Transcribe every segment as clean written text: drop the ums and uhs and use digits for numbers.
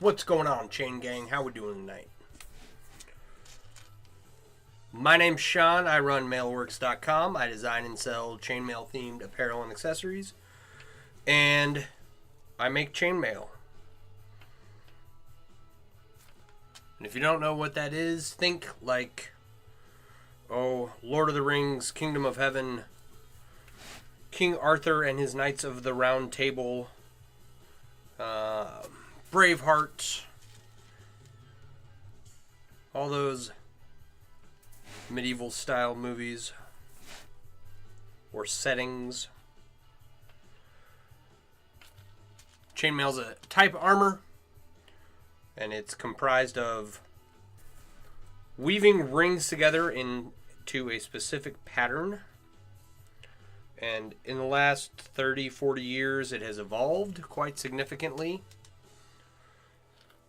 What's going on, Chain Gang? How we doing tonight? My name's Sean. I run mailworks.com. I design and sell chainmail themed apparel and accessories. And I make chainmail. And if you don't know what that is, think like, Lord of the Rings, Kingdom of Heaven, King Arthur and his Knights of the Round Table, Braveheart, all those medieval style movies or settings. Chainmail's a type of armor, and it's comprised of weaving rings together into a specific pattern. And in the last 30, 40 years, it has evolved quite significantly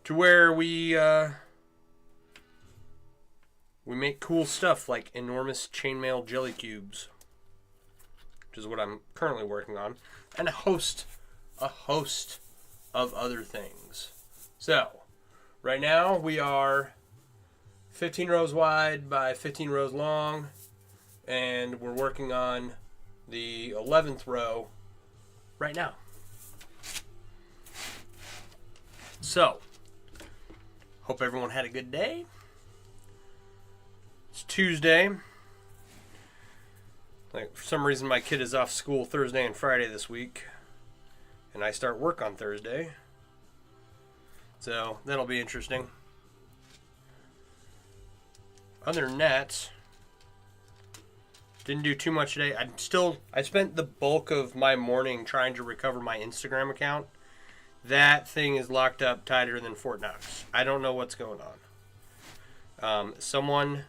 to where we make cool stuff like enormous chainmail jelly cubes, which is what I'm currently working on, and a host of other things. So, right now we are 15 rows wide by 15 rows long, and we're working on the 11th row right now. So, hope everyone had a good day. It's Tuesday. For some reason my kid is off school Thursday and Friday this week, and I start work on Thursday. So, that'll be interesting. Other than that, didn't do too much today. I spent the bulk of my morning trying to recover my Instagram account. That thing is locked up tighter than Fort Knox. I don't know what's going on. Someone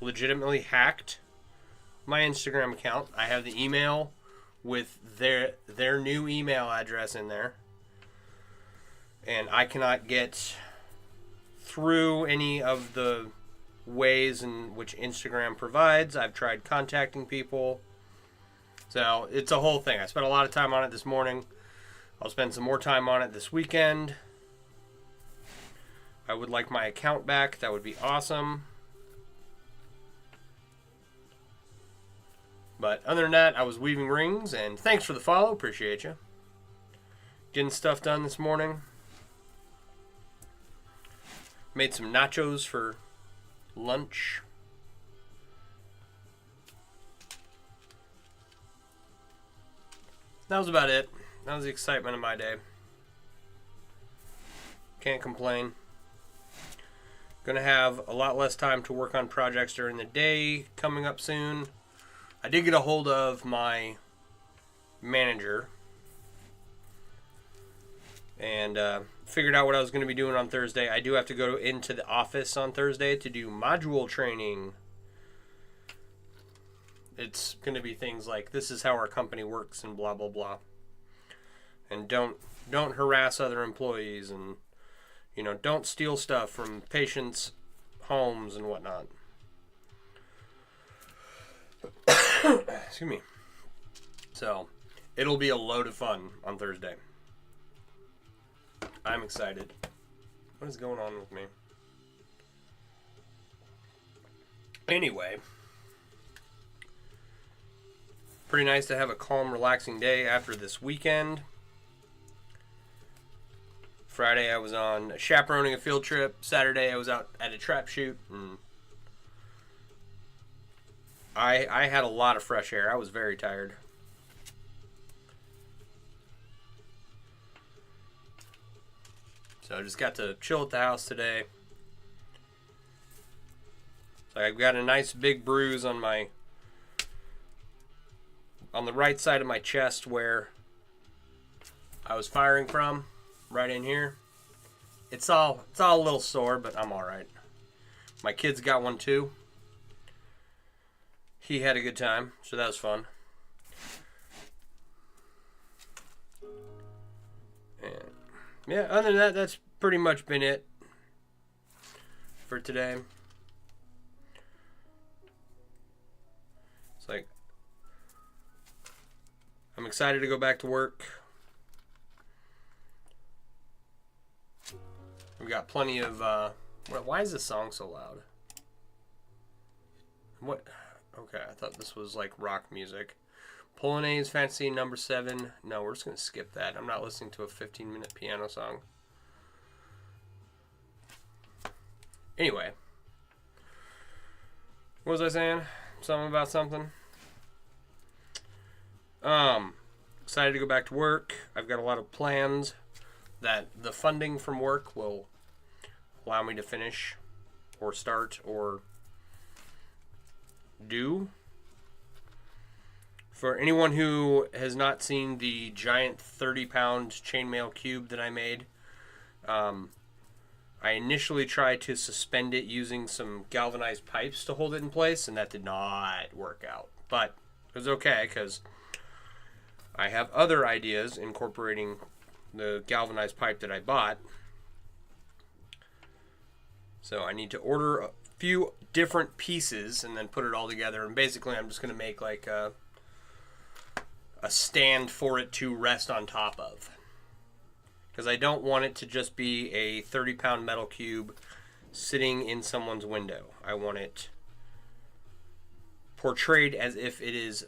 legitimately hacked my Instagram account. I have the email with their new email address in there, and I cannot get through any of the ways in which Instagram provides. I've tried contacting people. So it's a whole thing. I spent a lot of time on it this morning. I'll spend some more time on it this weekend. I would like my account back. That would be awesome. But other than that, I was weaving rings, and thanks for the follow. Appreciate you. Getting stuff done this morning. Made some nachos for lunch. That was about it. That was the excitement of my day. Can't complain. Gonna have a lot less time to work on projects during the day coming up soon. I did get a hold of my manager and figured out what I was going to be doing on Thursday. I do have to go into the office on Thursday to do module training. It's going to be things like, this is how our company works and blah, blah, blah. And don't harass other employees, and, don't steal stuff from patients' homes and whatnot. Excuse me. So, it'll be a load of fun on Thursday. I'm excited. What is going on with me? Anyway, pretty nice to have a calm, relaxing day after this weekend. Friday I was on chaperoning a field trip. Saturday I was out at a trap shoot, and I had a lot of fresh air. I was very tired. So I just got to chill at the house today. So I've got a nice big bruise on the right side of my chest where I was firing from, right in here. It's all a little sore, but I'm all right. My kid's got one too. He had a good time, so that was fun. And yeah, other than that, that's pretty much been it for today. It's like, I'm excited to go back to work. We've got plenty of, why is this song so loud? What? Okay, I thought this was like rock music. Polonaise Fantasy number 7. No, we're just going to skip that. I'm not listening to a 15-minute piano song. Anyway. What was I saying? Something about something? Excited to go back to work. I've got a lot of plans that the funding from work will allow me to finish or start or do. For anyone who has not seen the giant 30-pound chainmail cube that I made, I initially tried to suspend it using some galvanized pipes to hold it in place, and that did not work out. But it was okay because I have other ideas incorporating the galvanized pipe that I bought. So I need to order a few different pieces and then put it all together. And basically I'm just going to make like a stand for it to rest on top of. Because I don't want it to just be a 30-pound metal cube sitting in someone's window. I want it portrayed as if it is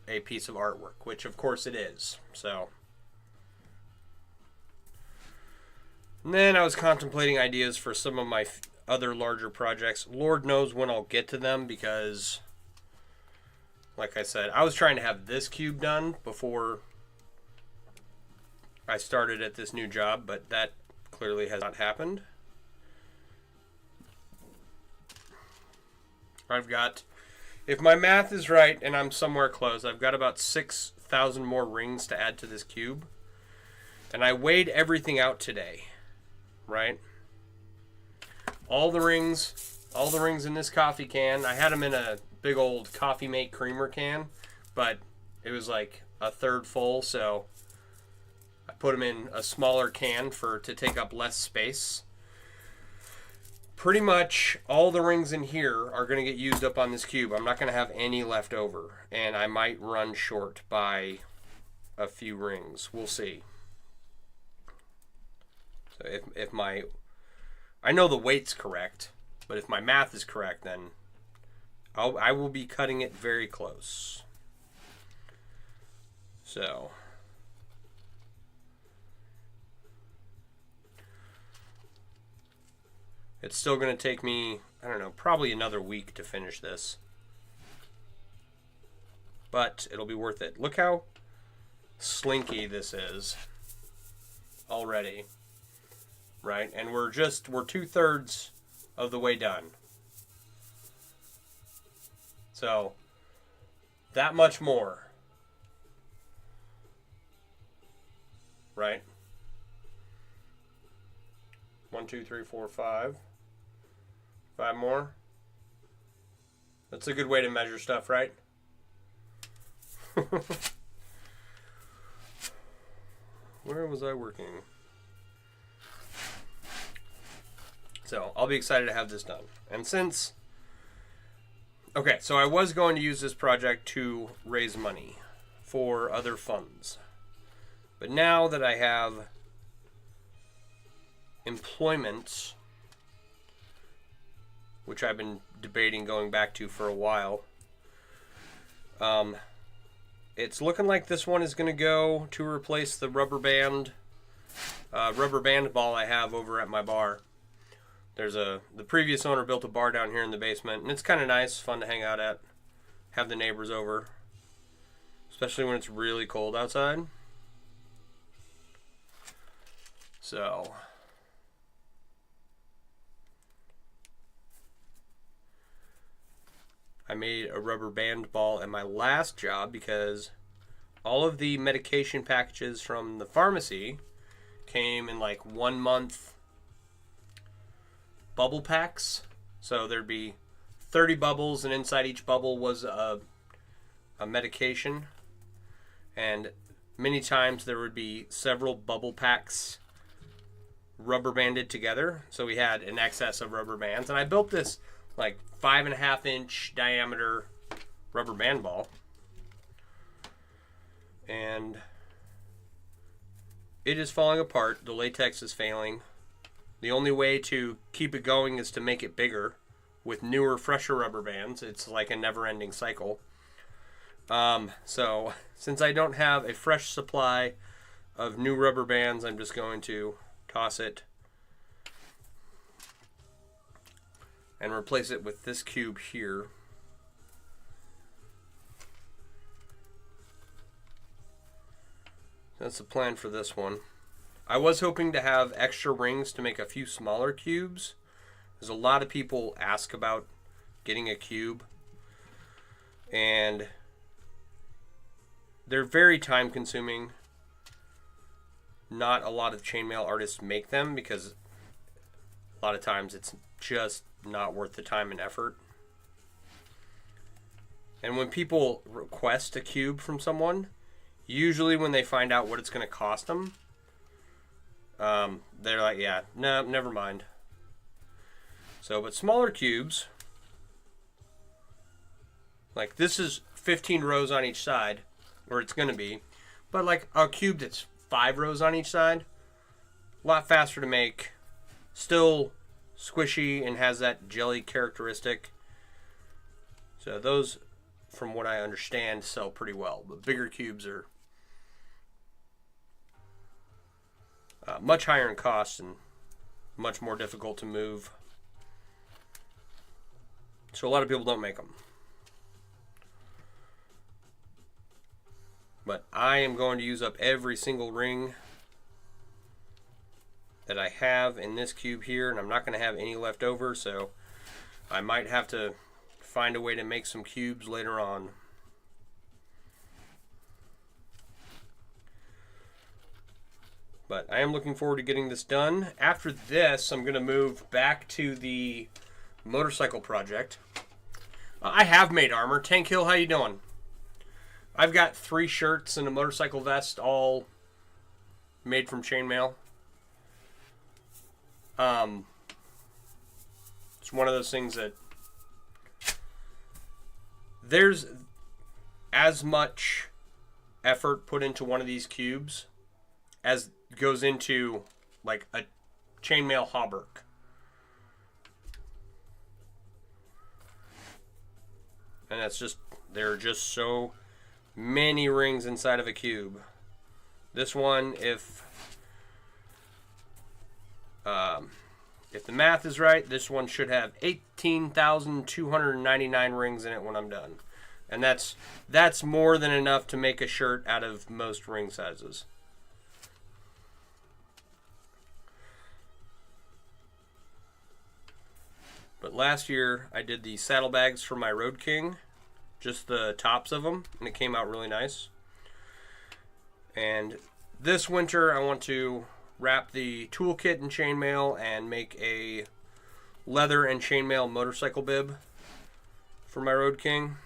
a piece of artwork, which of course it is. So, and then I was contemplating ideas for some of my other larger projects. Lord knows when I'll get to them because, like I said, I was trying to have this cube done before I started at this new job, but that clearly has not happened. I've got, if my math is right and I'm somewhere close, I've got about 6,000 more rings to add to this cube. And I weighed everything out today, right? All the rings in this coffee can. I had them in a big old Coffee Mate creamer can, but it was like a third full, so I put them in a smaller can to take up less space. Pretty much all the rings in here are going to get used up on this cube. I'm not going to have any left over, and I might run short by a few rings. We'll see. So if my, I know the weight's correct, but if my math is correct, then I will be cutting it very close. So it's still going to take me, I don't know, probably another week to finish this. But it'll be worth it. Look how slinky this is already. Right? And we're 2/3 of the way done. So, that much more. Right? 1, 2, 3, 4, 5. 5 more. That's a good way to measure stuff, right? Where was I working? So, I'll be excited to have this done. And since... Okay, so I was going to use this project to raise money for other funds. But now that I have employment, which I've been debating going back to for a while, it's looking like this one is going to go to replace the rubber band ball I have over at my bar. The previous owner built a bar down here in the basement, and it's kind of nice, fun to hang out at, have the neighbors over, especially when it's really cold outside. So I made a rubber band ball at my last job because all of the medication packages from the pharmacy came in like 1 month bubble packs. So there'd be 30 bubbles, and inside each bubble was a medication. And many times there would be several bubble packs rubber banded together. So we had an excess of rubber bands. And I built this like 5.5-inch diameter rubber band ball. And it is falling apart. The latex is failing. The only way to keep it going is to make it bigger with newer, fresher rubber bands. It's like a never-ending cycle. So since I don't have a fresh supply of new rubber bands, I'm just going to toss it and replace it with this cube here. That's the plan for this one. I was hoping to have extra rings to make a few smaller cubes. There's a lot of people ask about getting a cube, and they're very time consuming. Not a lot of chainmail artists make them because a lot of times it's just not worth the time and effort. And when people request a cube from someone, usually when they find out what it's going to cost them, they're like, yeah, no, never mind. So, but smaller cubes, like this is 15 rows on each side, or it's going to be, but like a cube that's 5 rows on each side, a lot faster to make, still squishy and has that jelly characteristic. So those, from what I understand, sell pretty well, but bigger cubes are much higher in cost and much more difficult to move. So a lot of people don't make them. But I am going to use up every single ring that I have in this cube here, and I'm not going to have any left over, so I might have to find a way to make some cubes later on. But I am looking forward to getting this done. After this, I'm going to move back to the motorcycle project. I have made armor. Tank Hill, how you doing? I've got 3 shirts and a motorcycle vest, all made from chainmail. It's one of those things that there's as much effort put into one of these cubes as goes into like a chainmail hauberk. And that's just, there are just so many rings inside of a cube. This one, if the math is right, this one should have 18,299 rings in it when I'm done. And that's more than enough to make a shirt out of most ring sizes. But last year I did the saddlebags for my Road King, just the tops of them, and it came out really nice. And this winter I want to wrap the toolkit in chainmail and make a leather and chainmail motorcycle bib for my Road King.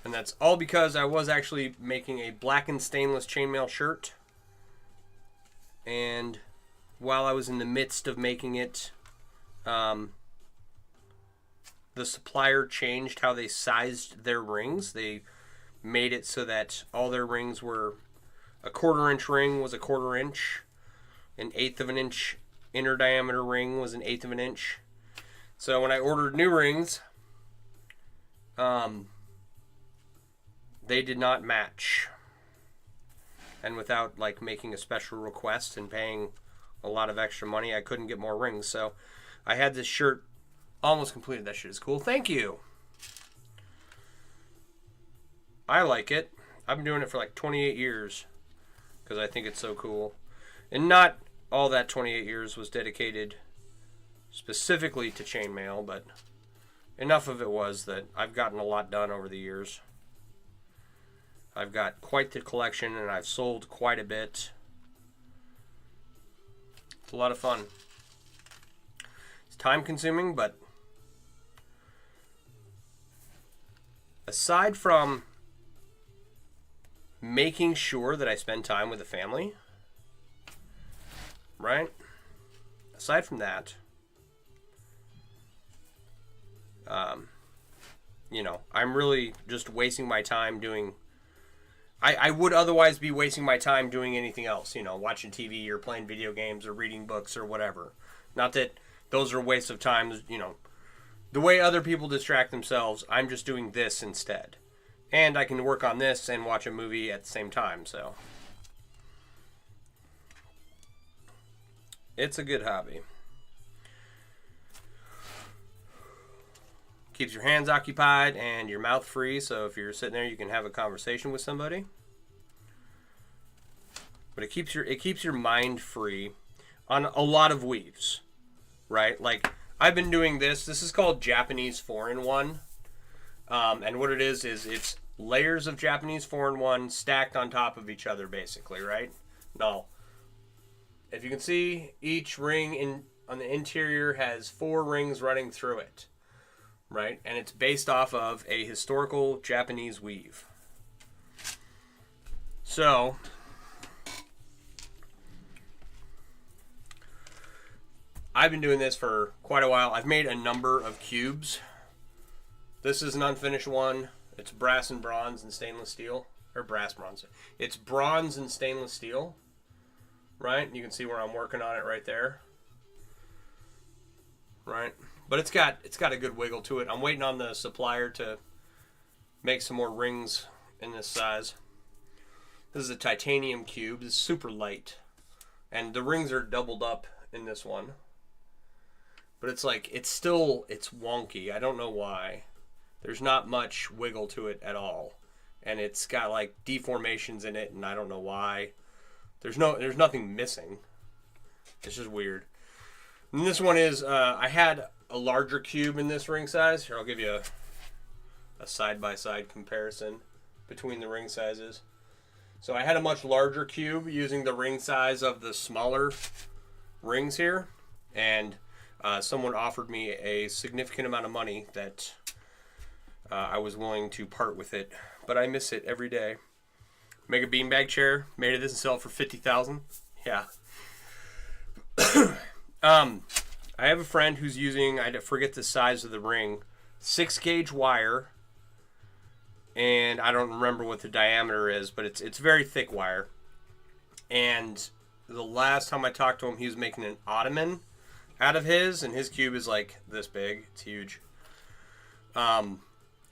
And that's all because I was actually making a blackened stainless chainmail shirt. And while I was in the midst of making it, the supplier changed how they sized their rings. They made it so that all their rings were a 1/4 inch ring was a 1/4 inch, an 1/8 of an inch inner diameter ring was an 1/8 of an inch. So when I ordered new rings, they did not match. And without like making a special request and paying a lot of extra money, I couldn't get more rings. So I had this shirt almost completed. That shit is cool. Thank you. I like it. I've been doing it for like 28 years because I think it's so cool. And not all that 28 years was dedicated specifically to chainmail, but enough of it was that I've gotten a lot done over the years. I've got quite the collection and I've sold quite a bit. It's a lot of fun. It's time consuming, but aside from making sure that I spend time with the family, right? Aside from that, you know, I'm really just wasting my time doing I would otherwise be wasting my time doing anything else, watching TV or playing video games or reading books or whatever. Not that those are wastes of time, The way other people distract themselves, I'm just doing this instead. And I can work on this and watch a movie at the same time, so. It's a good hobby. Keeps your hands occupied and your mouth free, so if you're sitting there, you can have a conversation with somebody. But it keeps your mind free on a lot of weaves, right? Like, I've been doing this. This is called Japanese 4-in-1. And what it is it's layers of Japanese 4-in-1 stacked on top of each other, basically, right? Now, if you can see, each ring on the interior has 4 rings running through it, right? And it's based off of a historical Japanese weave. So, I've been doing this for quite a while. I've made a number of cubes. This is an unfinished one. It's brass and bronze and stainless steel. Or bronze. It's bronze and stainless steel. Right? You can see where I'm working on it right there. Right? But it's got a good wiggle to it. I'm waiting on the supplier to make some more rings in this size. This is a titanium cube. It's super light. And the rings are doubled up in this one. But it's wonky. I don't know why. There's not much wiggle to it at all. And it's got like deformations in it, and I don't know why. There's nothing missing. It's just weird. And this one is, I had a larger cube in this ring size. Here, I'll give you a side-by-side comparison between the ring sizes. So I had a much larger cube using the ring size of the smaller rings here. And someone offered me a significant amount of money that I was willing to part with it. But I miss it every day. Make a beanbag chair. Made of this and sell it for $50,000. Yeah. I have a friend who's using, I forget the size of the ring, 6-gauge wire. And I don't remember what the diameter is, but it's very thick wire. And the last time I talked to him, he was making an ottoman out of his, and his cube is like this big. It's huge.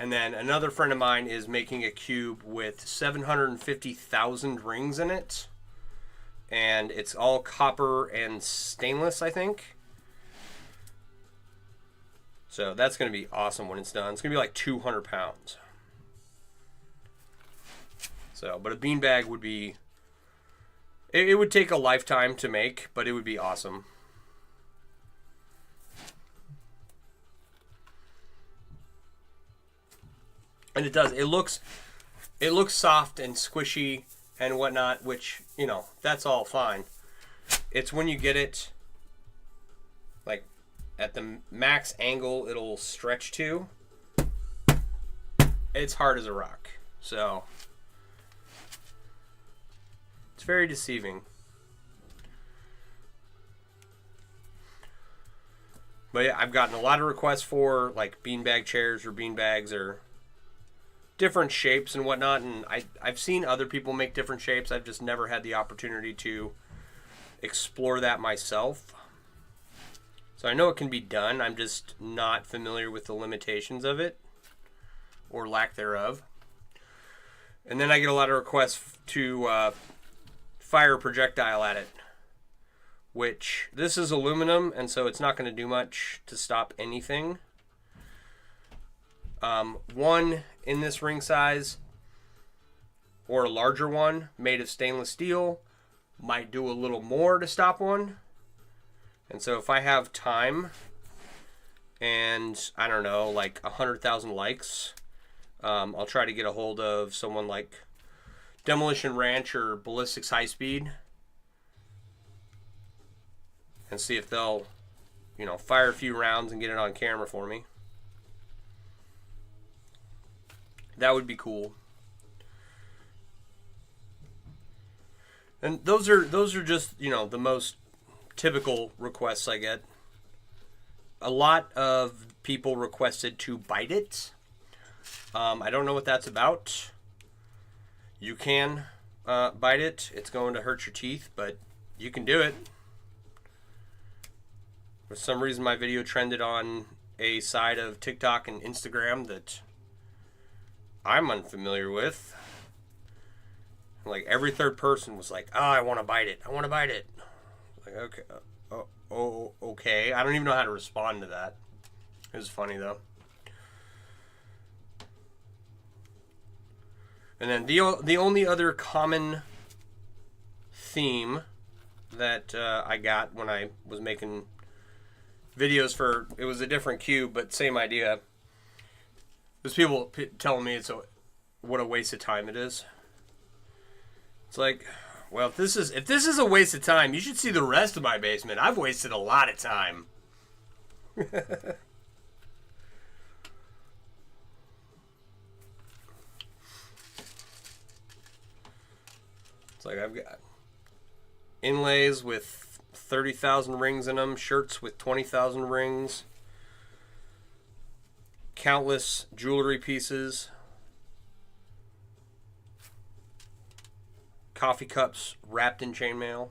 And then another friend of mine is making a cube with 750,000 rings in it. And it's all copper and stainless, I think. So that's going to be awesome when it's done. It's going to be like 200 pounds. So, but a beanbag would be... It would take a lifetime to make, but it would be awesome. And it does. It looks soft and squishy and whatnot, which, that's all fine. It's when you get it, like, at the max angle it'll stretch to, it's hard as a rock. So, it's very deceiving. But yeah, I've gotten a lot of requests for, like, beanbag chairs or beanbags or different shapes and whatnot, and I've seen other people make different shapes. I've just never had the opportunity to explore that myself. So I know it can be done. I'm just not familiar with the limitations of it, or lack thereof. And then I get a lot of requests to fire a projectile at it, which this is aluminum, and so it's not going to do much to stop anything. One in this ring size or a larger one made of stainless steel might do a little more to stop one. And so if I have time and I don't know, like 100,000 likes, I'll try to get a hold of someone like Demolition Ranch or Ballistics High Speed and see if they'll, fire a few rounds and get it on camera for me. That would be cool. And those are just, the most typical requests I get. A lot of people requested to bite it. I don't know what that's about. You can bite it. It's going to hurt your teeth, but you can do it. For some reason, my video trended on a side of TikTok and Instagram that I'm unfamiliar with. Like, every third person was like, oh, I want to bite it. I want to bite it. Like, okay. Okay. I don't even know how to respond to that. It was funny, though. And then the only other common theme that I got when I was making videos for, it was a different cube, but same idea. There's people telling me what a waste of time it is. It's like, well, if this is a waste of time, you should see the rest of my basement. I've wasted a lot of time. It's like I've got inlays with 30,000 rings in them, shirts with 20,000 rings, countless jewelry pieces, coffee cups wrapped in chainmail,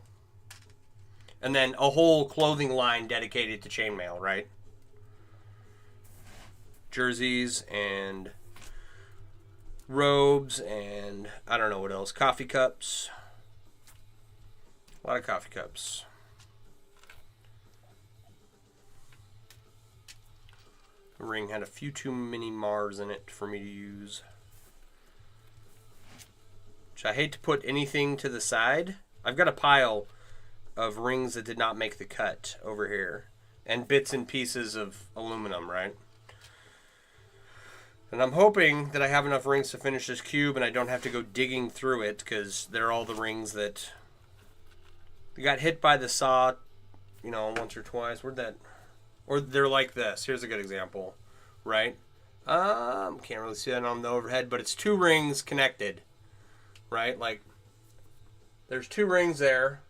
and then a whole clothing line dedicated to chainmail, right? Jerseys and robes and I don't know what else. Coffee cups. A lot of coffee cups. The ring had a few too many Mars in it for me to use. Which I hate to put anything to the side. I've got a pile of rings that did not make the cut over here. And bits and pieces of aluminum, right? And I'm hoping that I have enough rings to finish this cube and I don't have to go digging through it, because they're all the rings that got hit by the saw, you know, once or twice. Where'd that... Or they're like this. Here's a good example, right? Can't really see that on the overhead, but it's two rings connected, right? Like, there's two rings there,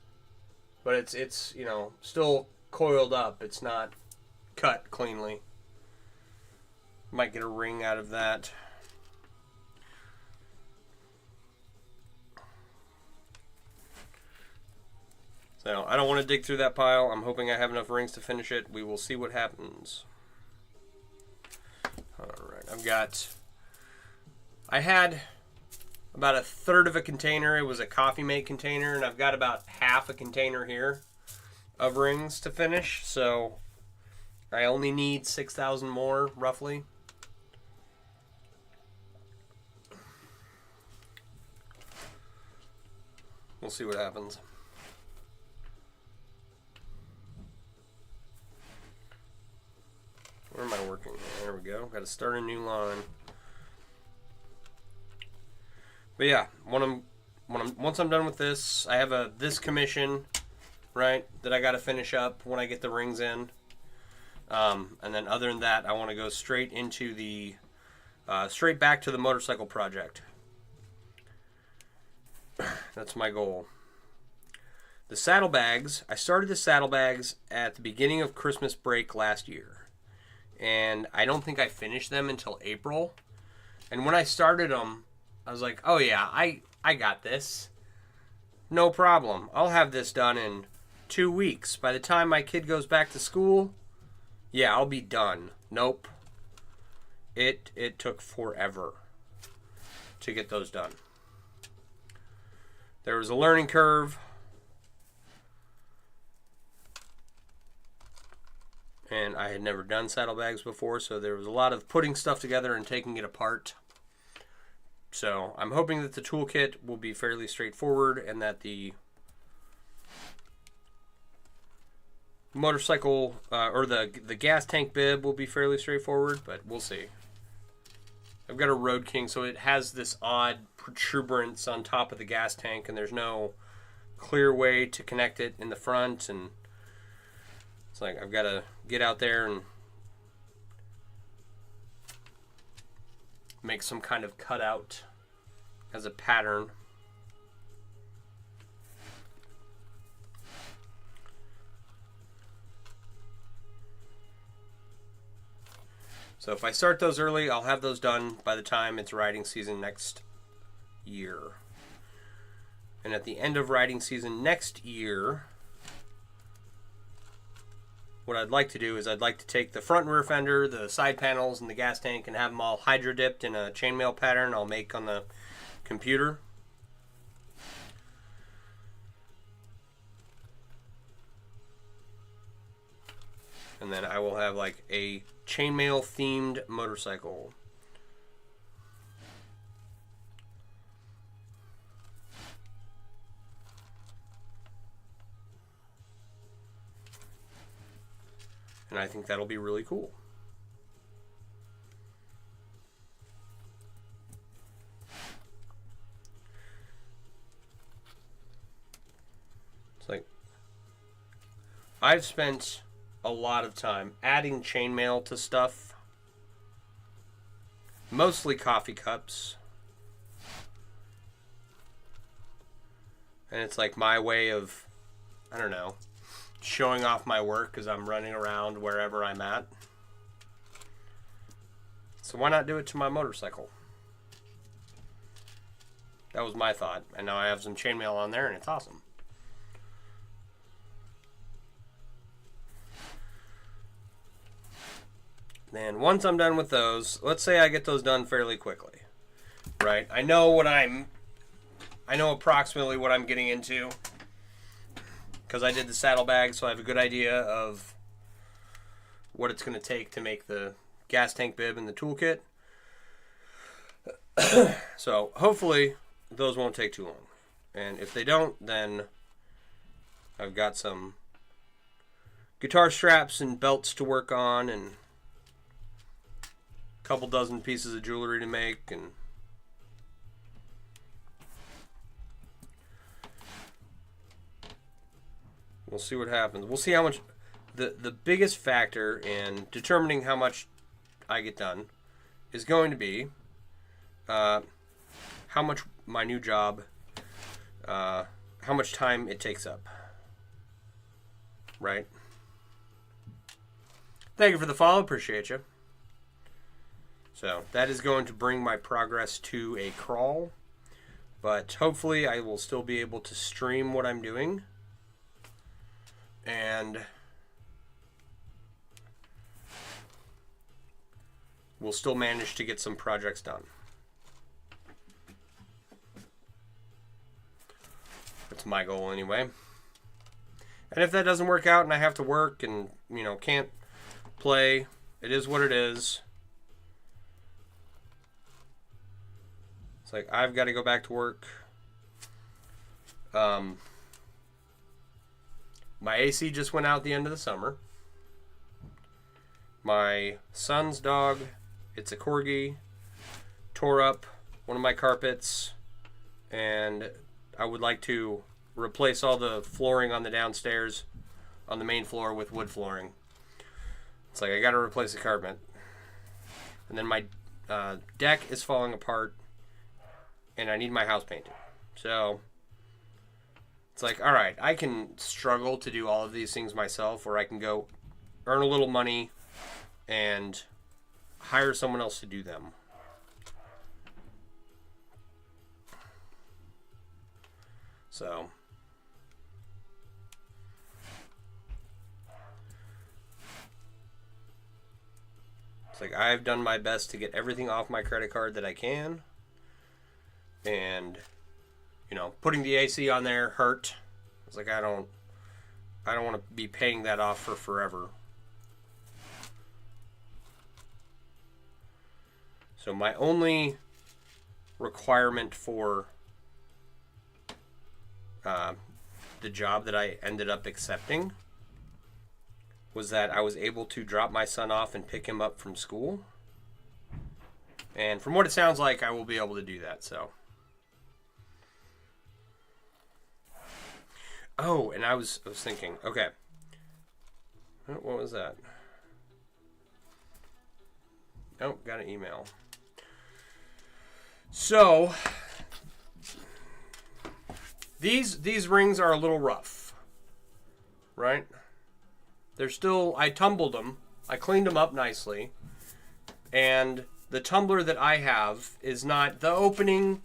but it's you know, still coiled up. It's not cut cleanly. Might get a ring out of that. So I don't want to dig through that pile. I'm hoping I have enough rings to finish it. We will see what happens. Alright, I had about a third of a container. It was a Coffee Mate container, and I've got about half a container here of rings to finish. So I only need 6,000 more, roughly. We'll see what happens. Where am I working? There we go. Got to start a new line. But yeah, once I'm done with this, I have this commission, right, that I got to finish up when I get the rings in. And then other than that, I want to go straight into the straight back to the motorcycle project. That's my goal. The saddlebags, I started the saddlebags at the beginning of Christmas break last year. And I don't think I finished them until April. And when I started them, I was like, oh yeah, I got this. No problem. I'll have this done in 2 weeks. By the time my kid goes back to school, yeah, I'll be done. Nope. It took forever to get those done. There was a learning curve. And I had never done saddlebags before, so there was a lot of putting stuff together and taking it apart. So I'm hoping that the toolkit will be fairly straightforward and that the motorcycle or the gas tank bib will be fairly straightforward, but we'll see. I've got a Road King, so it has this odd protuberance on top of the gas tank, and there's no clear way to connect it in the front, and it's like I've got to get out there and make some kind of cutout as a pattern. So if I start those early, I'll have those done by the time it's riding season next year. And at the end of riding season next year, what I'd like to do is I'd like to take the front and rear fender, the side panels, and the gas tank and have them all hydro dipped in a chainmail pattern I'll make on the computer. And then I will have like a chainmail themed motorcycle. And I think that'll be really cool. It's like I've spent a lot of time adding chainmail to stuff. Mostly coffee cups. And it's like my way of, I don't know, showing off my work because I'm running around wherever I'm at. So why not do it to my motorcycle? That was my thought. And now I have some chainmail on there and it's awesome. Then once I'm done with those, let's say I get those done fairly quickly, right? I know approximately what I'm getting into because I did the saddlebag, so I have a good idea of what it's going to take to make the gas tank bib and the toolkit. So hopefully those won't take too long. And if they don't, then I've got some guitar straps and belts to work on and couple dozen pieces of jewelry to make, and we'll see what happens. We'll see how much the biggest factor in determining how much I get done is going to be how much my new job, how much time it takes up. Right? Thank you for the follow. Appreciate you. So that is going to bring my progress to a crawl, but hopefully I will still be able to stream what I'm doing, and we'll still manage to get some projects done. That's my goal anyway. And if that doesn't work out and I have to work and, can't play, it is what it is. It's like I've got to go back to work. My AC just went out at the end of the summer. My son's dog, it's a corgi, tore up one of my carpets, and I would like to replace all the flooring on the downstairs on the main floor with wood flooring. It's like I got to replace the carpet. And then my deck is falling apart. And I need my house painted. So it's like, all right, I can struggle to do all of these things myself, or I can go earn a little money and hire someone else to do them. So it's like I've done my best to get everything off my credit card that I can. And, putting the AC on there hurt. It's like I don't want to be paying that off for forever. So my only requirement for the job that I ended up accepting was that I was able to drop my son off and pick him up from school. And from what it sounds like, I will be able to do that, so. Oh, and I was thinking, okay. What was that? Oh, got an email. So, these rings are a little rough, right? They're still, I tumbled them. I cleaned them up nicely. And the tumbler that I have is not, the opening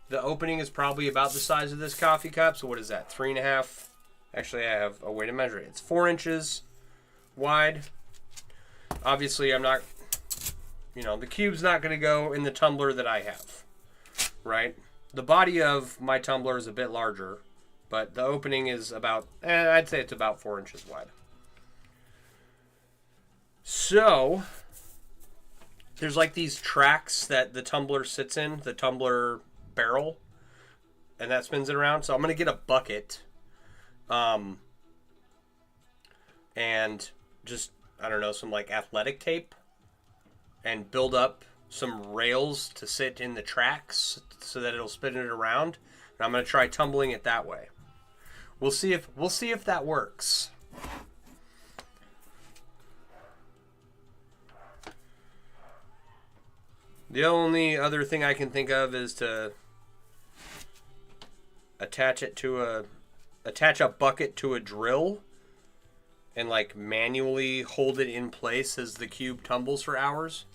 The opening is probably about the size of this coffee cup. So what is that? 3.5. Actually, I have a way to measure it. It's 4 inches wide. Obviously, I'm not, the cube's not going to go in the tumbler that I have, right? The body of my tumbler is a bit larger, but the opening is about, I'd say it's about 4 inches wide. So, there's like these tracks that the tumbler sits in, the tumbler barrel, and that spins it around. So I'm going to get a bucket, and just, I don't know, some like athletic tape, and build up some rails to sit in the tracks so that it'll spin it around. And I'm going to try tumbling it that way. We'll see if that works. The only other thing I can think of is to attach a bucket to a drill and like manually hold it in place as the cube tumbles for hours.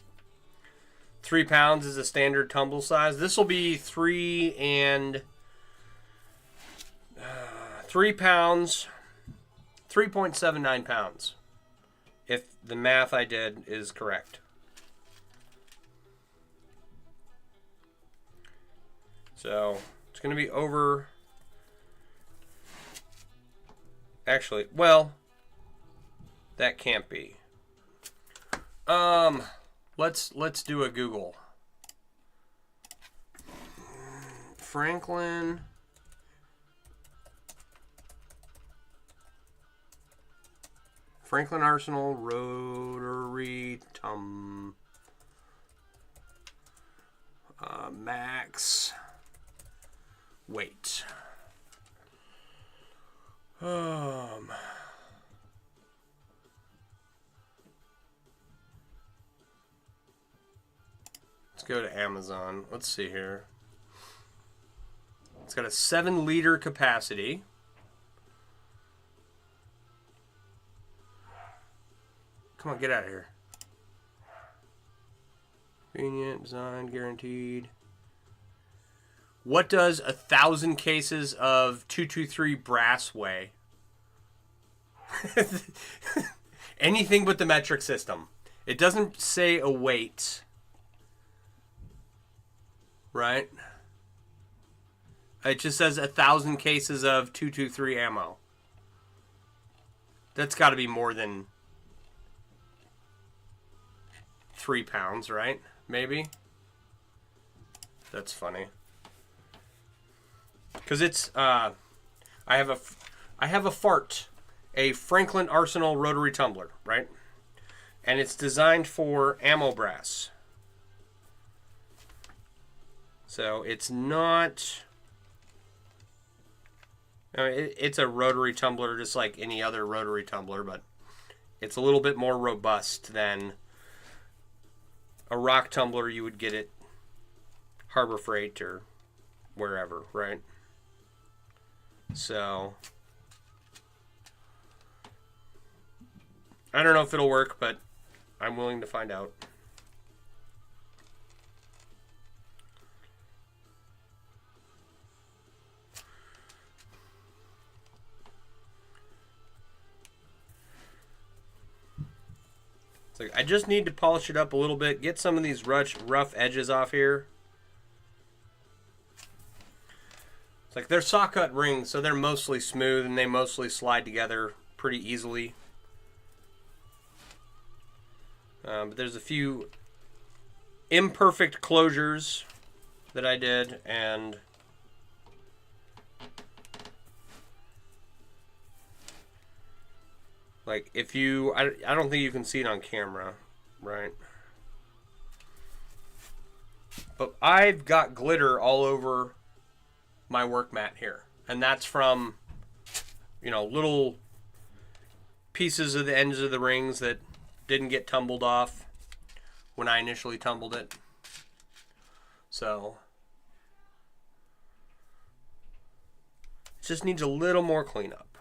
3 pounds is a standard tumble size. This will be 3 pounds, 3.79 pounds, if the math I did is correct. So it's going to be over. Actually, well, that can't be. Let's do a Google. Franklin Arsenal rotary max weight. Let's go to Amazon. Let's see here. It's got a 7-liter capacity. Come on, get out of here. Convenient, design, guaranteed. What does 1,000 cases of 223 brass weigh? Anything but the metric system. It doesn't say a weight. Right? It just says 1,000 cases of 223 ammo. That's got to be more than 3 pounds, right? Maybe? That's funny. Because it's, I have a fart, a Franklin Arsenal rotary tumbler, right? And it's designed for ammo brass. So it's not, it's a rotary tumbler just like any other rotary tumbler, but it's a little bit more robust than a rock tumbler you would get at Harbor Freight or wherever, right? So I don't know if it'll work, but I'm willing to find out. It's like I just need to polish it up a little bit, get some of these rough edges off here. It's like they're saw cut rings, so they're mostly smooth and they mostly slide together pretty easily. But there's a few imperfect closures that I did, and like if you, I don't think you can see it on camera, right? But I've got glitter all over my work mat here, and that's from, little pieces of the ends of the rings that didn't get tumbled off when I initially tumbled it. So it just needs a little more cleanup.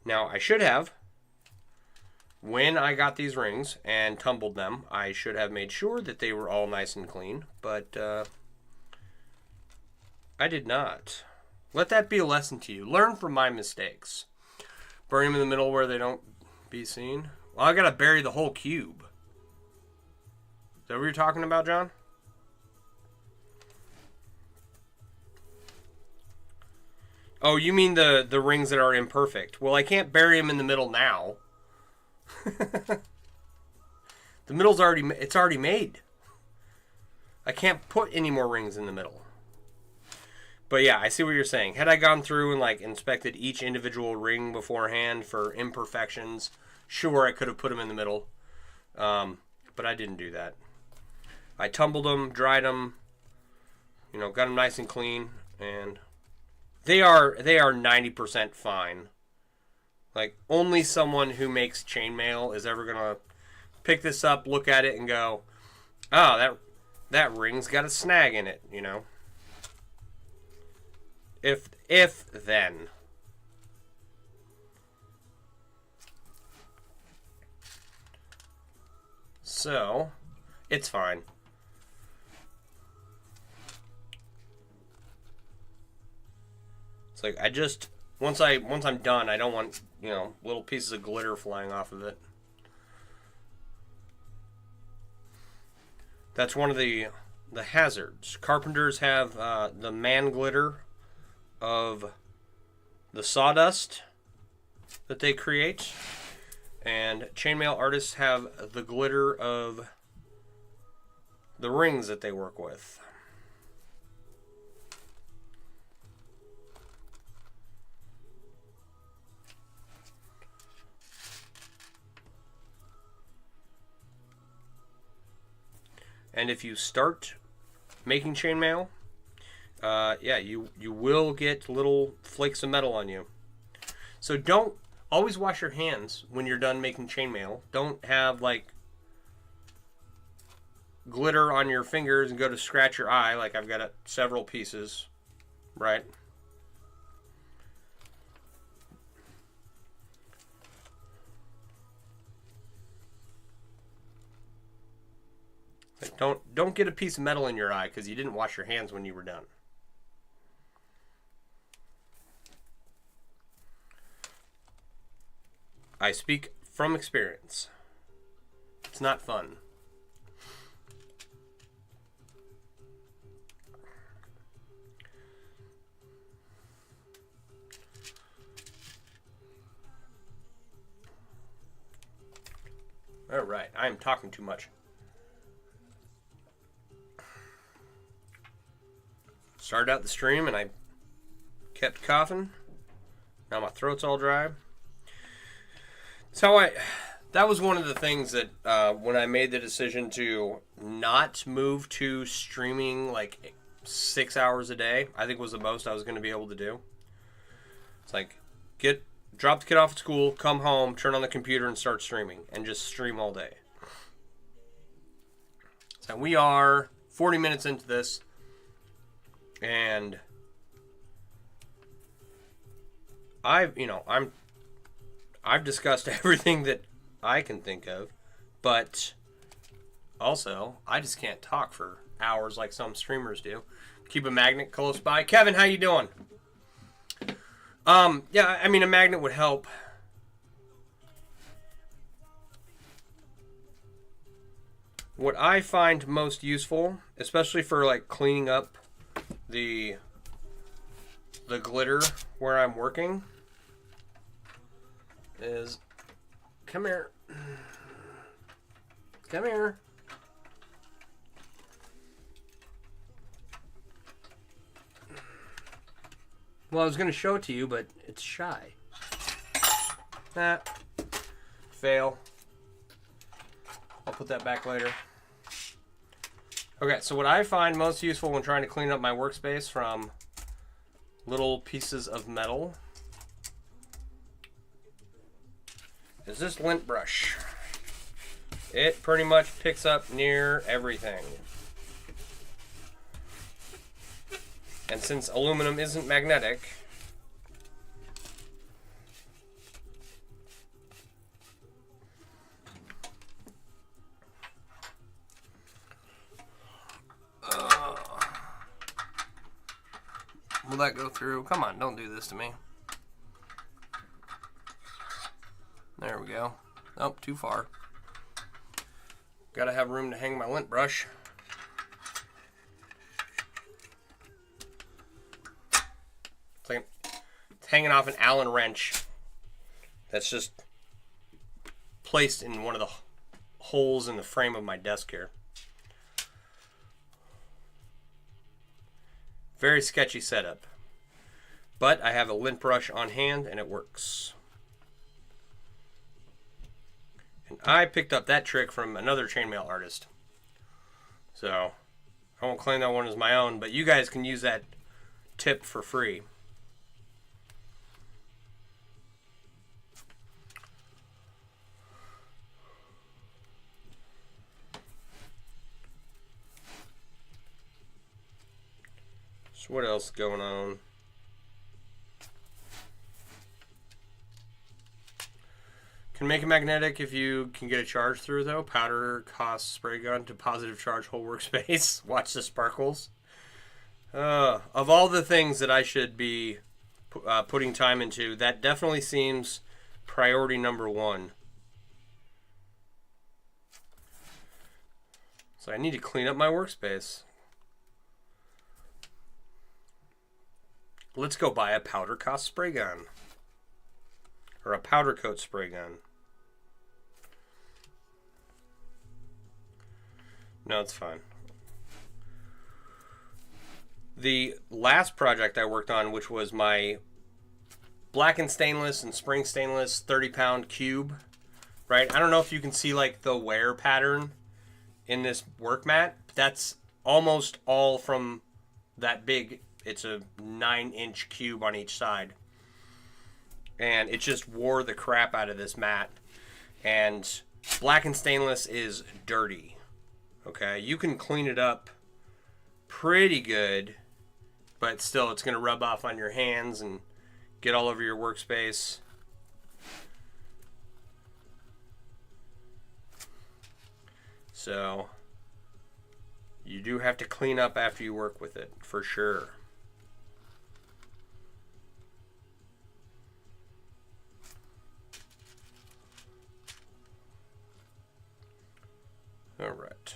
Now I should have when I got these rings and tumbled them, I should have made sure that they were all nice and clean, but I did not. Let that be a lesson to you. Learn from my mistakes. Bury them in the middle where they don't be seen. Well, I gotta bury the whole cube. Is that what you're talking about, John? Oh, you mean the rings that are imperfect. Well, I can't bury them in the middle now. The middle's already made. I can't put any more rings in the middle. But yeah, I see what you're saying. Had I gone through and like inspected each individual ring beforehand for imperfections, sure, I could have put them in the middle. But I didn't do that. I tumbled them, dried them, got them nice and clean, and they are 90% fine. Like, only someone who makes chainmail is ever gonna pick this up, look at it, and go, "Oh, that ring's got a snag in it," If then. So, it's fine. It's like once I'm done, I don't want, little pieces of glitter flying off of it. That's one of the hazards. Carpenters have the man glitter of the sawdust that they create, and chainmail artists have the glitter of the rings that they work with. And if you start making chainmail, you will get little flakes of metal on you. So don't always wash your hands when you're done making chainmail. Don't have like glitter on your fingers and go to scratch your eye. Like I've got several pieces, right? Like don't get a piece of metal in your eye because you didn't wash your hands when you were done. I speak from experience. It's not fun. All right, I am talking too much. Started out the stream and I kept coughing. Now my throat's all dry. So that was one of the things that when I made the decision to not move to streaming like 6 hours a day, I think was the most I was going to be able to do. It's like drop the kid off at school, come home, turn on the computer and start streaming and just stream all day. So we are 40 minutes into this and I've discussed everything that I can think of, but also I just can't talk for hours like some streamers do. Keep a magnet close by. Kevin, how you doing? Yeah, I mean a magnet would help. What I find most useful, especially for like cleaning up the glitter where I'm working, is come here. Come here. Well, I was going to show it to you, but it's shy. Fail. I'll put that back later. Okay, so what I find most useful when trying to clean up my workspace from little pieces of metal is this lint brush. It pretty much picks up near everything. And since aluminum isn't magnetic, Will that go through? Come on, don't do this to me. There we go. Oh, too far. Gotta have room to hang my lint brush. It's hanging off an Allen wrench that's just placed in one of the holes in the frame of my desk here. Very sketchy setup. But I have a lint brush on hand and it works. And I picked up that trick from another chainmail artist. So I won't claim that one as my own, but you guys can use that tip for free. So what else is going on? Can make it magnetic if you can get a charge through, though. Powder costs spray gun to positive charge whole workspace. Watch the sparkles. Of all the things that I should be putting time into, that definitely seems priority number one. So I need to clean up my workspace. Let's go buy a powder cost spray gun. Or a powder coat spray gun. No, it's fine. The last project I worked on, which was my blackened stainless and spring stainless 30-pound cube, right? I don't know if you can see like the wear pattern in this work mat. That's almost all from that big. It's a 9-inch cube on each side. And it just wore the crap out of this mat. And blackened stainless is dirty. Okay, you can clean it up pretty good, but still it's going to rub off on your hands and get all over your workspace. So you do have to clean up after you work with it, for sure. All right.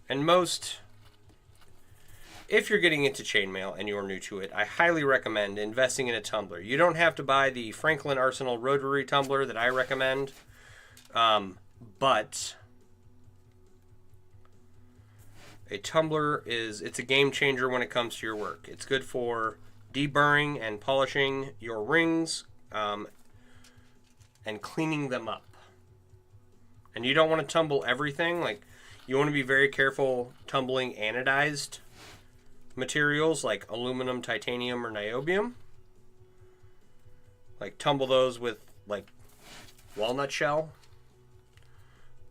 And if you're getting into chainmail and you're new to it, I highly recommend investing in a tumbler. You don't have to buy the Franklin Arsenal rotary tumbler that I recommend, but a tumbler it's a game changer when it comes to your work. It's good for deburring and polishing your rings and cleaning them up. And you don't want to tumble everything. Like, you want to be very careful tumbling anodized materials like aluminum, titanium, or niobium. Like, tumble those with, like, walnut shell.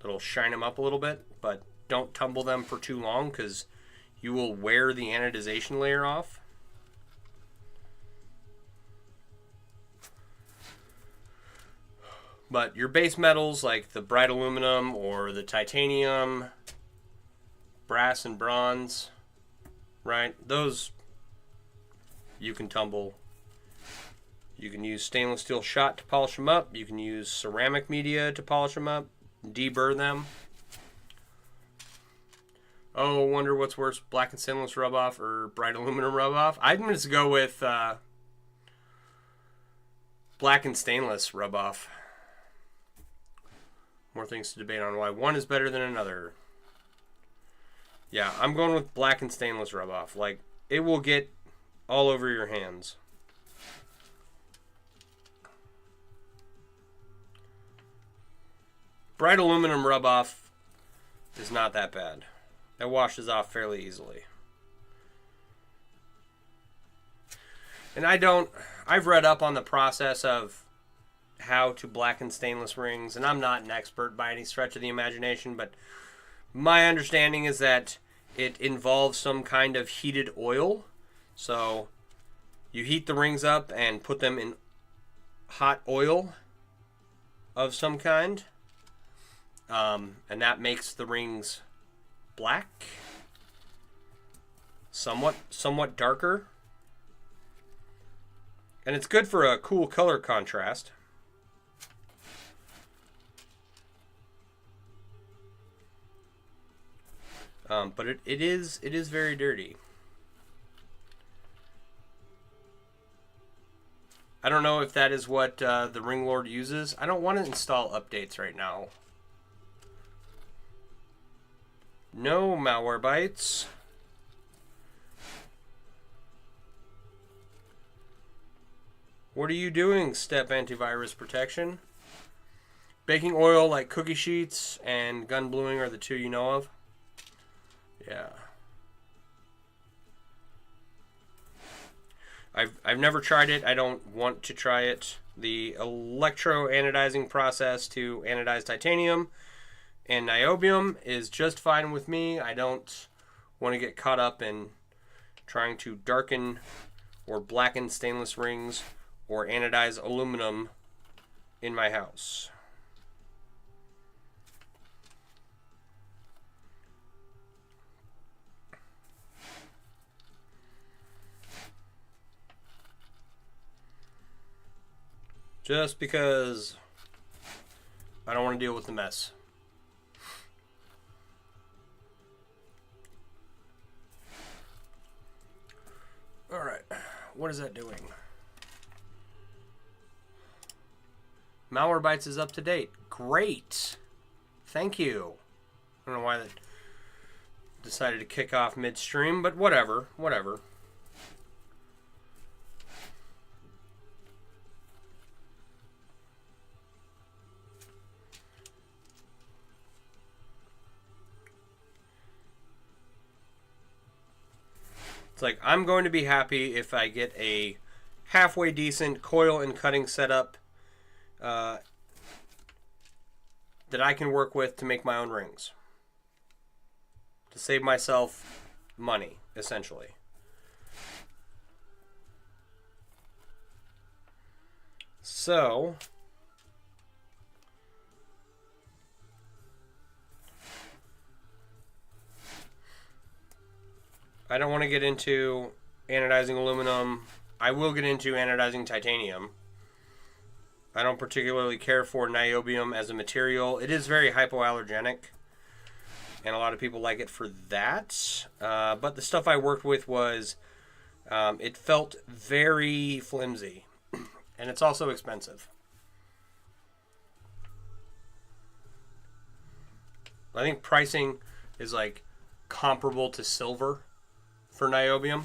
That'll shine them up a little bit, but don't tumble them for too long because you will wear the anodization layer off. But your base metals like the bright aluminum or the titanium, brass and bronze, right? Those you can tumble. You can use stainless steel shot to polish them up. You can use ceramic media to polish them up, deburr them. Oh, wonder what's worse, black and stainless rub off or bright aluminum rub off? I'm going to go with black and stainless rub off. More things to debate on why one is better than another. Yeah, I'm going with black and stainless rub off. Like, it will get all over your hands. Bright aluminum rub off is not that bad. It washes off fairly easily. And I've read up on the process of how to blacken stainless rings, and I'm not an expert by any stretch of the imagination, but my understanding is that it involves some kind of heated oil. So you heat the rings up and put them in hot oil of some kind, and that makes the rings black. somewhat darker. And it's good for a cool color contrast. But it is very dirty. I don't know if that is what the Ring Lord uses. I don't want to install updates right now. No Malwarebytes. What are you doing, Step Antivirus Protection? Baking oil like cookie sheets and gun bluing are the two you know of? Yeah. I've never tried it. I don't want to try it. The electro-anodizing process to anodize titanium and niobium is just fine with me. I don't want to get caught up in trying to darken or blacken stainless rings or anodize aluminum in my house. Just because I don't want to deal with the mess. Alright, what is that doing? Malwarebytes is up to date. Great. Thank you. I don't know why that decided to kick off midstream, but whatever. It's like, I'm going to be happy if I get a halfway decent coil and cutting setup that I can work with to make my own rings. To save myself money, essentially. So, I don't want to get into anodizing aluminum. I will get into anodizing titanium. I don't particularly care for niobium as a material. It is very hypoallergenic, and a lot of people like it for that. But the stuff I worked with was, it felt very flimsy, and it's also expensive. I think pricing is like comparable to silver for niobium.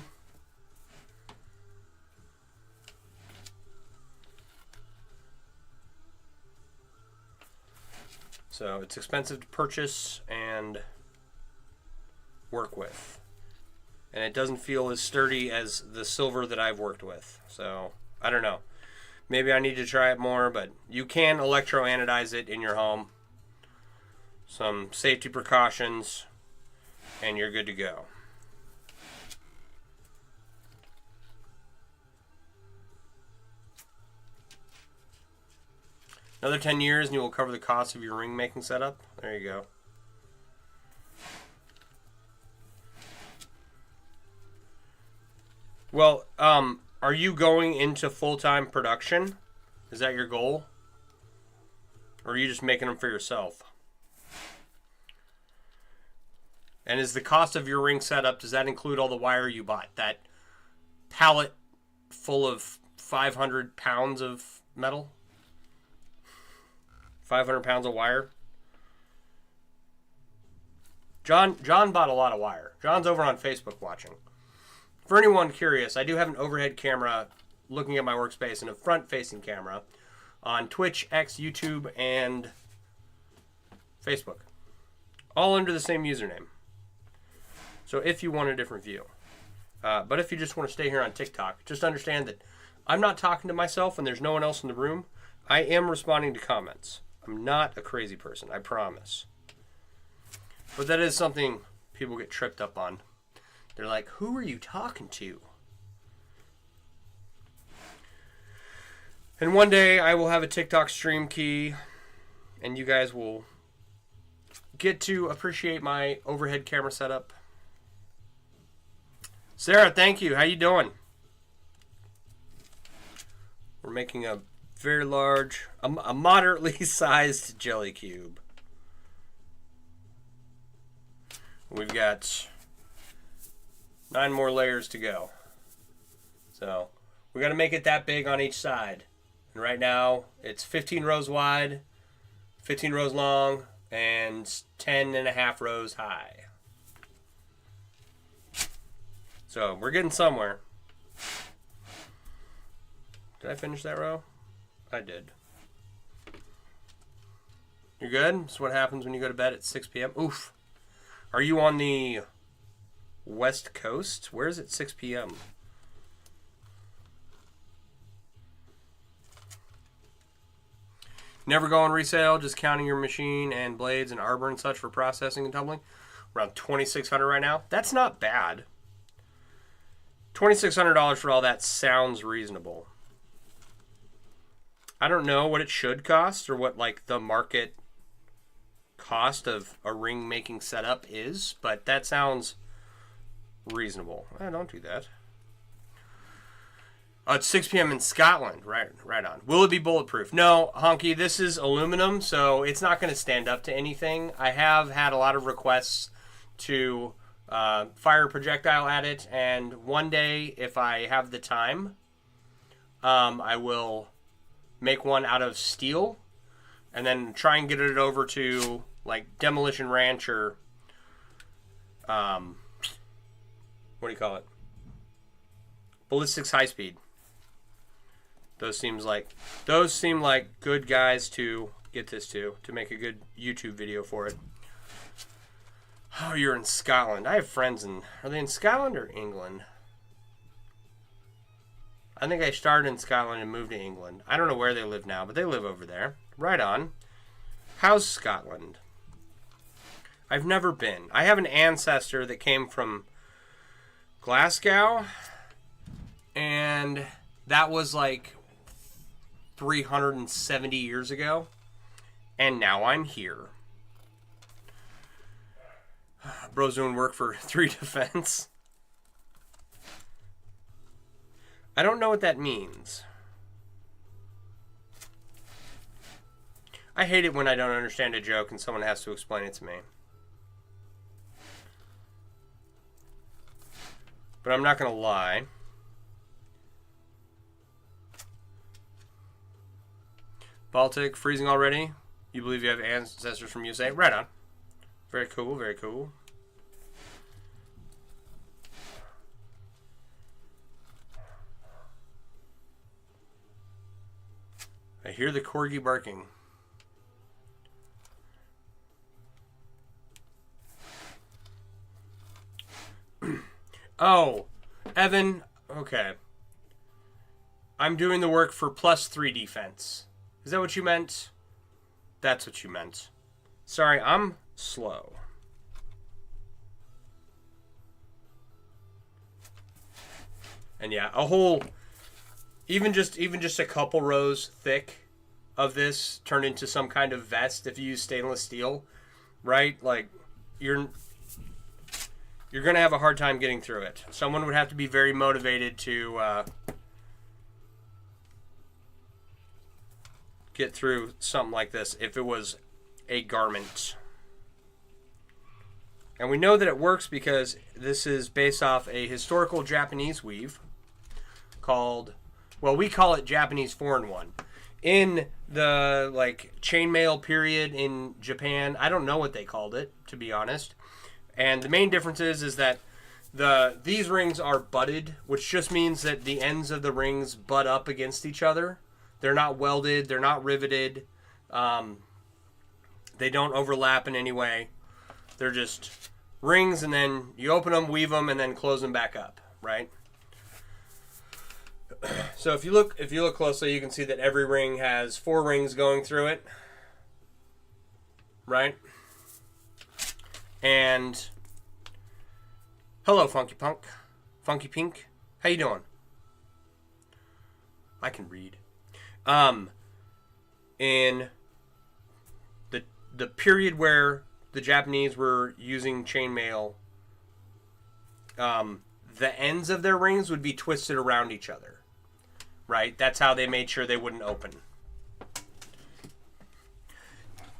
So it's expensive to purchase and work with. And it doesn't feel as sturdy as the silver that I've worked with. So, I don't know. Maybe I need to try it more, but you can electro-anodize it in your home. Some safety precautions, and you're good to go. Another 10 years and you will cover the cost of your ring making setup. There you go. Well, are you going into full-time production? Is that your goal? Or are you just making them for yourself? And is the cost of your ring setup, does that include all the wire you bought? That pallet full of 500 pounds of metal? 500 pounds of wire? John bought a lot of wire. John's over on Facebook watching. For anyone curious, I do have an overhead camera looking at my workspace and a front-facing camera on Twitch, X, YouTube, and Facebook. All under the same username. So if you want a different view. But if you just want to stay here on TikTok, just understand that I'm not talking to myself when there's no one else in the room. I am responding to comments. I'm not a crazy person, I promise. But that is something people get tripped up on. They're like, who are you talking to? And one day I will have a TikTok stream key, and you guys will get to appreciate my overhead camera setup. Sarah, thank you. How you doing? We're making a very large, a moderately sized jelly cube. We've got 9 more layers to go. So we're going to make it that big on each side. And right now it's 15 rows wide, 15 rows long, and 10 and a half rows high. So we're getting somewhere. Did I finish that row? I did. You're good? That's what happens when you go to bed at 6 p.m. Oof. Are you on the West Coast? Where is it 6 p.m.? Never go on resale, just counting your machine and blades and arbor and such for processing and tumbling. Around $2,600 right now. That's not bad. $2,600 for all that sounds reasonable. I don't know what it should cost or what like the market cost of a ring making setup is, but that sounds reasonable. Don't do that. It's 6 p.m. in Scotland. Right on. Will it be bulletproof? No, Honky, this is aluminum, so it's not going to stand up to anything. I have had a lot of requests to fire a projectile at it, and one day, if I have the time, I will make one out of steel and then try and get it over to like Demolition Ranch or what do you call it? Ballistics High Speed. Those seem like good guys to get this to make a good YouTube video for it. Oh, you're in Scotland. I have friends are they in Scotland or England? I think I started in Scotland and moved to England. I don't know where they live now, but they live over there. Right on. How's Scotland? I've never been. I have an ancestor that came from Glasgow, and that was like 370 years ago, and now I'm here. Bro's doing work for 3 Defense. I don't know what that means. I hate it when I don't understand a joke and someone has to explain it to me. But I'm not going to lie. Baltic, freezing already? You believe you have ancestors from USA? Right on. Very cool, very cool. I hear the corgi barking. Oh, Evan, okay. I'm doing the work for +3 defense. Is that what you meant? That's what you meant. Sorry, I'm slow. And yeah, a whole, even just a couple rows thick of this turned into some kind of vest if you use stainless steel, right? Like, you're going to have a hard time getting through it. Someone would have to be very motivated to get through something like this if it was a garment. And we know that it works because this is based off a historical Japanese weave called, well, we call it Japanese 4-in-1. In the like chainmail period in Japan, I don't know what they called it, to be honest. And the main difference is that these rings are butted, which just means that the ends of the rings butt up against each other. They're not welded. They're not riveted. They don't overlap in any way. They're just rings, and then you open them, weave them, and then close them back up, right? So if you look closely, you can see that every ring has 4 rings going through it, right? And hello, Funky Pink. How you doing? I can read. In the period where the Japanese were using chainmail, the ends of their rings would be twisted around each other. Right? That's how they made sure they wouldn't open.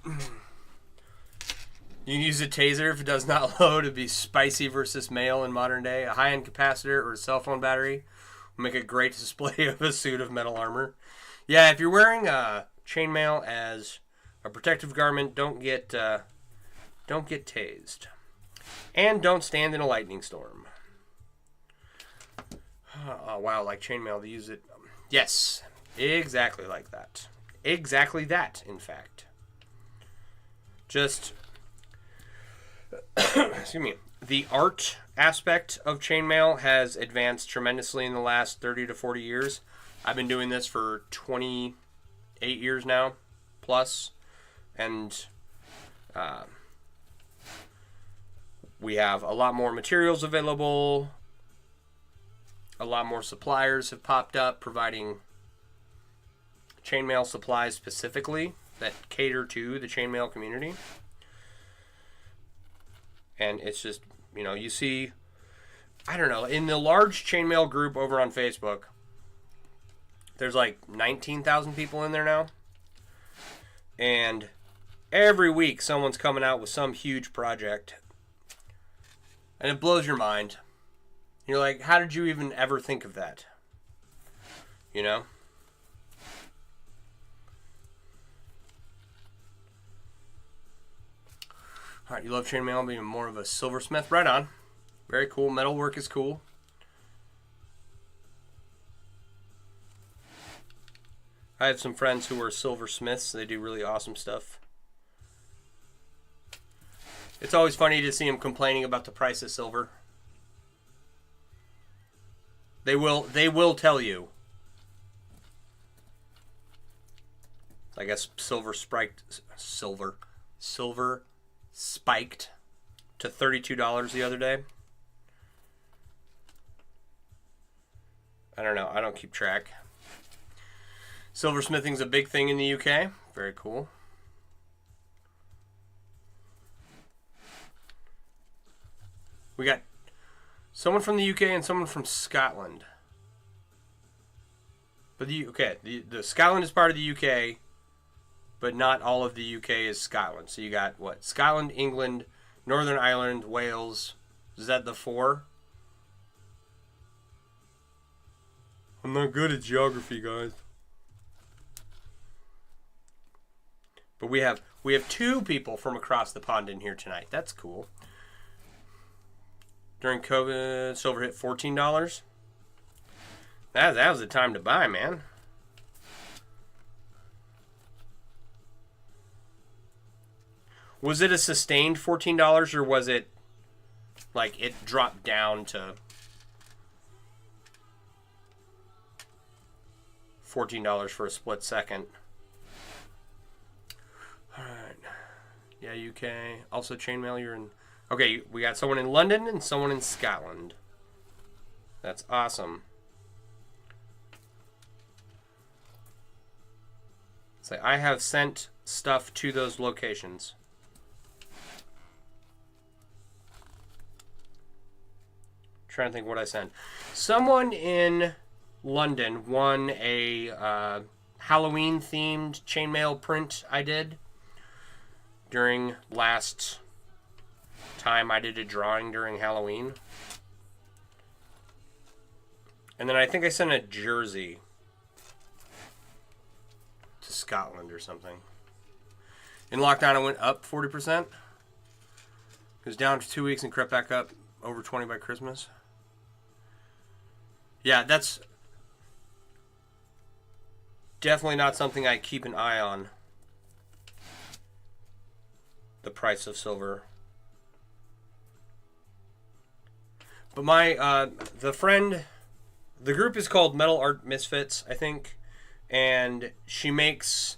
You can use a taser if it does not load. It'd be spicy versus male in modern day. A high-end capacitor or a cell phone battery will make a great display of a suit of metal armor. Yeah, if you're wearing chainmail as a protective garment, don't get tased. And don't stand in a lightning storm. Oh, wow, like chainmail, they use it. Yes, exactly like that. Exactly that, in fact. Just, excuse me, the art aspect of chainmail has advanced tremendously in the last 30 to 40 years. I've been doing this for 28 years now, plus, and we have a lot more materials available. A lot more suppliers have popped up providing chainmail supplies specifically that cater to the chainmail community. And it's just, you know, you see, I don't know, in the large chainmail group over on Facebook, there's like 19,000 people in there now. And every week someone's coming out with some huge project. And it blows your mind. You're like, how did you even ever think of that? You know? Alright, you love chainmail, being more of a silversmith. Right on. Very cool. Metalwork is cool. I have some friends who are silversmiths. They do really awesome stuff. It's always funny to see them complaining about the price of silver. They will tell you. I guess silver spiked to $32 the other day. I don't know. I don't keep track. Silversmithing's a big thing in the UK. Very cool. We got someone from the UK and someone from Scotland. But the Scotland is part of the UK, but not all of the UK is Scotland. So you got what? Scotland, England, Northern Ireland, Wales. Is that the 4? I'm not good at geography, guys. But we have 2 people from across the pond in here tonight. That's cool. During COVID, silver hit $14. That was the time to buy, man. Was it a sustained $14, or was it like it dropped down to $14 for a split second? All right. Yeah, UK. Also, chainmail, you're in... Okay, we got someone in London and someone in Scotland. That's awesome. So I have sent stuff to those locations. Trying to think what I sent. Someone in London won a Halloween-themed chainmail print I did during last time I did a drawing during Halloween. And then I think I sent a jersey to Scotland or something. In lockdown, it went up 40%. It was down for 2 weeks and crept back up over 20 by Christmas. Yeah, that's definitely not something I keep an eye on. The price of silver. But the group is called Metal Art Misfits, I think, and she makes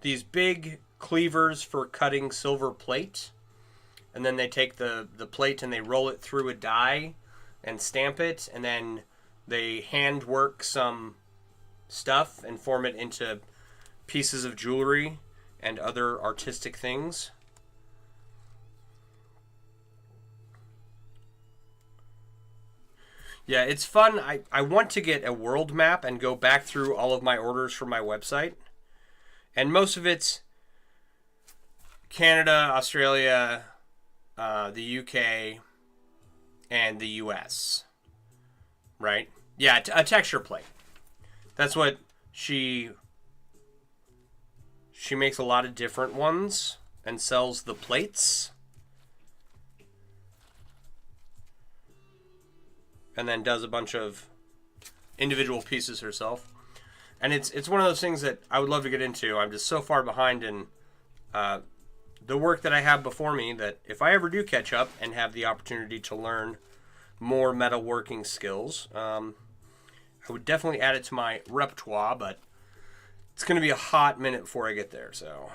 these big cleavers for cutting silver plate, and then they take the plate and they roll it through a die and stamp it, and then they hand work some stuff and form it into pieces of jewelry and other artistic things. Yeah, it's fun. I want to get a world map and go back through all of my orders from my website. And most of it's Canada, Australia, the UK, and the US. Right? Yeah, a texture plate. That's what she makes a lot of different ones and sells the plates. And then does a bunch of individual pieces herself. And it's one of those things that I would love to get into. I'm just so far behind in the work that I have before me that if I ever do catch up and have the opportunity to learn more metalworking skills, I would definitely add it to my repertoire, but it's going to be a hot minute before I get there, so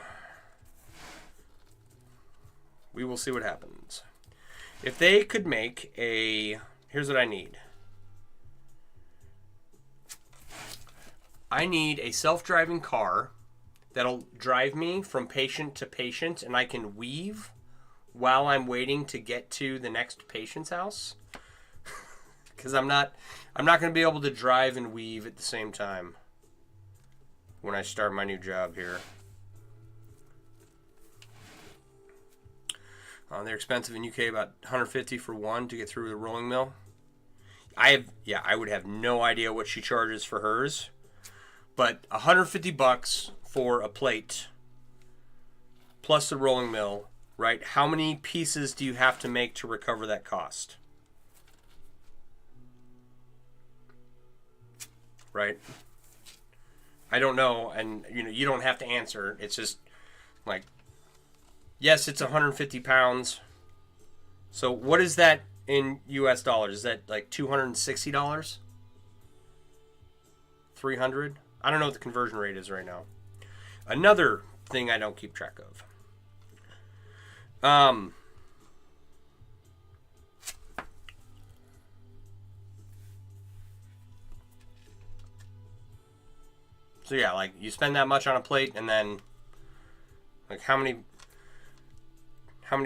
we will see what happens. If they could make a... Here's what I need. I need a self-driving car that'll drive me from patient to patient, and I can weave while I'm waiting to get to the next patient's house. Because I'm not going to be able to drive and weave at the same time when I start my new job here. They're expensive in UK, about $150 for one to get through the rolling mill. I would have no idea what she charges for hers, but $150 for a plate plus the rolling mill, right? How many pieces do you have to make to recover that cost? Right? I don't know, and you don't have to answer. It's just like, yes, it's 150 pounds. So what is that in US dollars? Is that like $260? 300? I don't know what the conversion rate is right now. Another thing I don't keep track of. So yeah, like you spend that much on a plate, and then like how many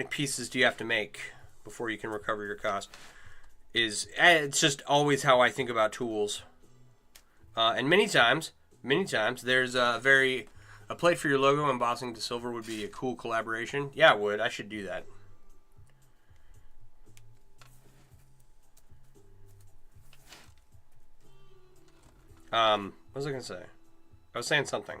pieces do you have to make before you can recover your cost? It's just always how I think about tools. And many times there's a plate for your logo embossing to silver would be a cool collaboration. Yeah, it would. I should do that. What was I gonna say? I was saying something.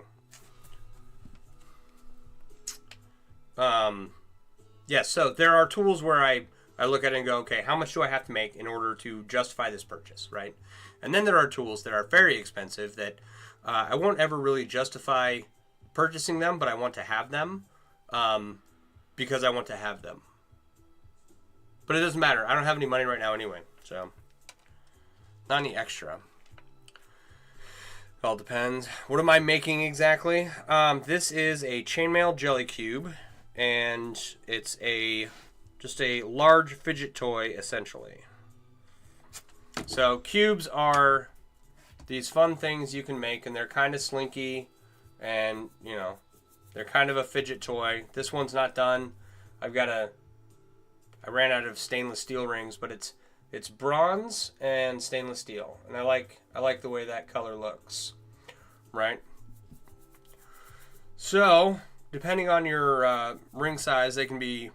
Yeah, so there are tools where I look at it and go, okay, how much do I have to make in order to justify this purchase, right? And then there are tools that are very expensive that I won't ever really justify purchasing them, but I want to have them because I want to have them. But it doesn't matter. I don't have any money right now anyway, so not any extra. All depends. What am I making exactly? This is a chainmail jelly cube, and it's just a large fidget toy, essentially. So cubes are these fun things you can make, and they're kind of slinky, and they're kind of a fidget toy. This one's not done. I ran out of stainless steel rings, but it's bronze and stainless steel, and I like the way that color looks, right? So, depending on your ring size, they can be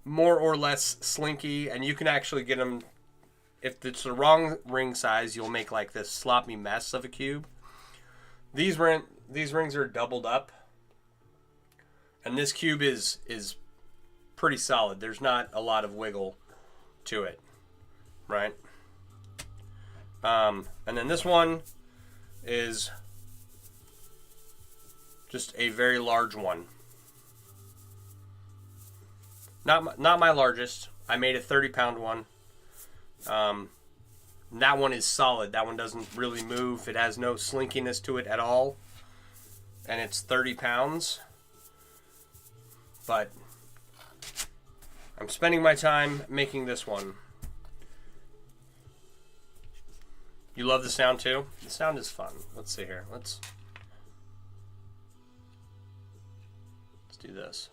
more or less slinky, and you can actually get them. If it's the wrong ring size, you'll make like this sloppy mess of a cube. These rings are doubled up, and this cube is pretty solid. There's not a lot of wiggle to it, right? And then this one is just a very large one. Not my largest. I made a 30-pound one. That one is solid. That one doesn't really move. It has no slinkiness to it at all. And it's 30 pounds. But I'm spending my time making this one. You love the sound too? The sound is fun. Let's see here. Let's do this.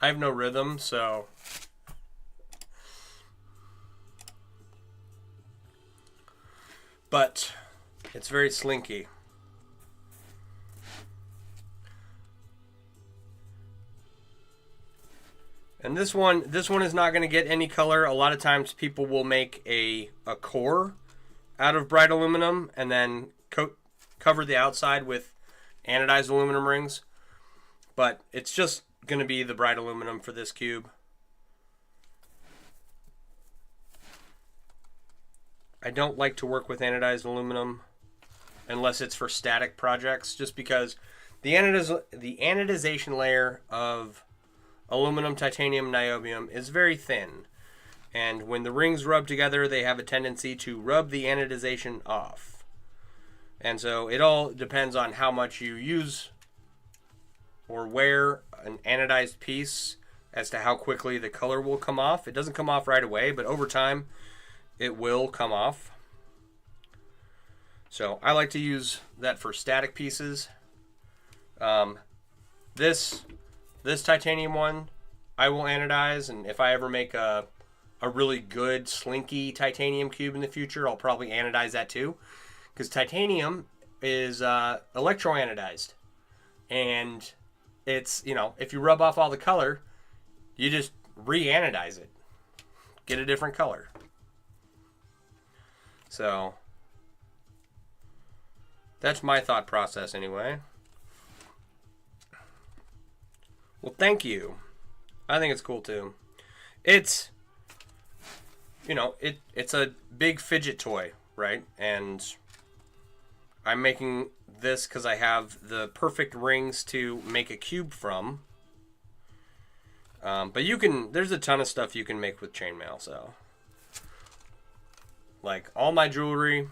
I have no rhythm, so... But it's very slinky. And this one is not going to get any color. A lot of times people will make a core out of bright aluminum and then cover the outside with anodized aluminum rings. But it's just going to be the bright aluminum for this cube. I don't like to work with anodized aluminum unless it's for static projects, just because the anodization layer of aluminum, titanium, niobium is very thin. And when the rings rub together, they have a tendency to rub the anodization off. And so it all depends on how much you use or wear an anodized piece as to how quickly the color will come off. It doesn't come off right away, but over time it will come off. So I like to use that for static pieces. This titanium one I will anodize, and if I ever make a really good slinky titanium cube in the future, I'll probably anodize that too, because titanium is electroanodized, and it's, you know, if you rub off all the color, you just re-anodize it, get a different color. So that's my thought process anyway. Well, thank you. I think it's cool too. It's, you know, it's a big fidget toy, right? And I'm making this because I have the perfect rings to make a cube from. But there's a ton of stuff you can make with chainmail, so. Like all my jewelry.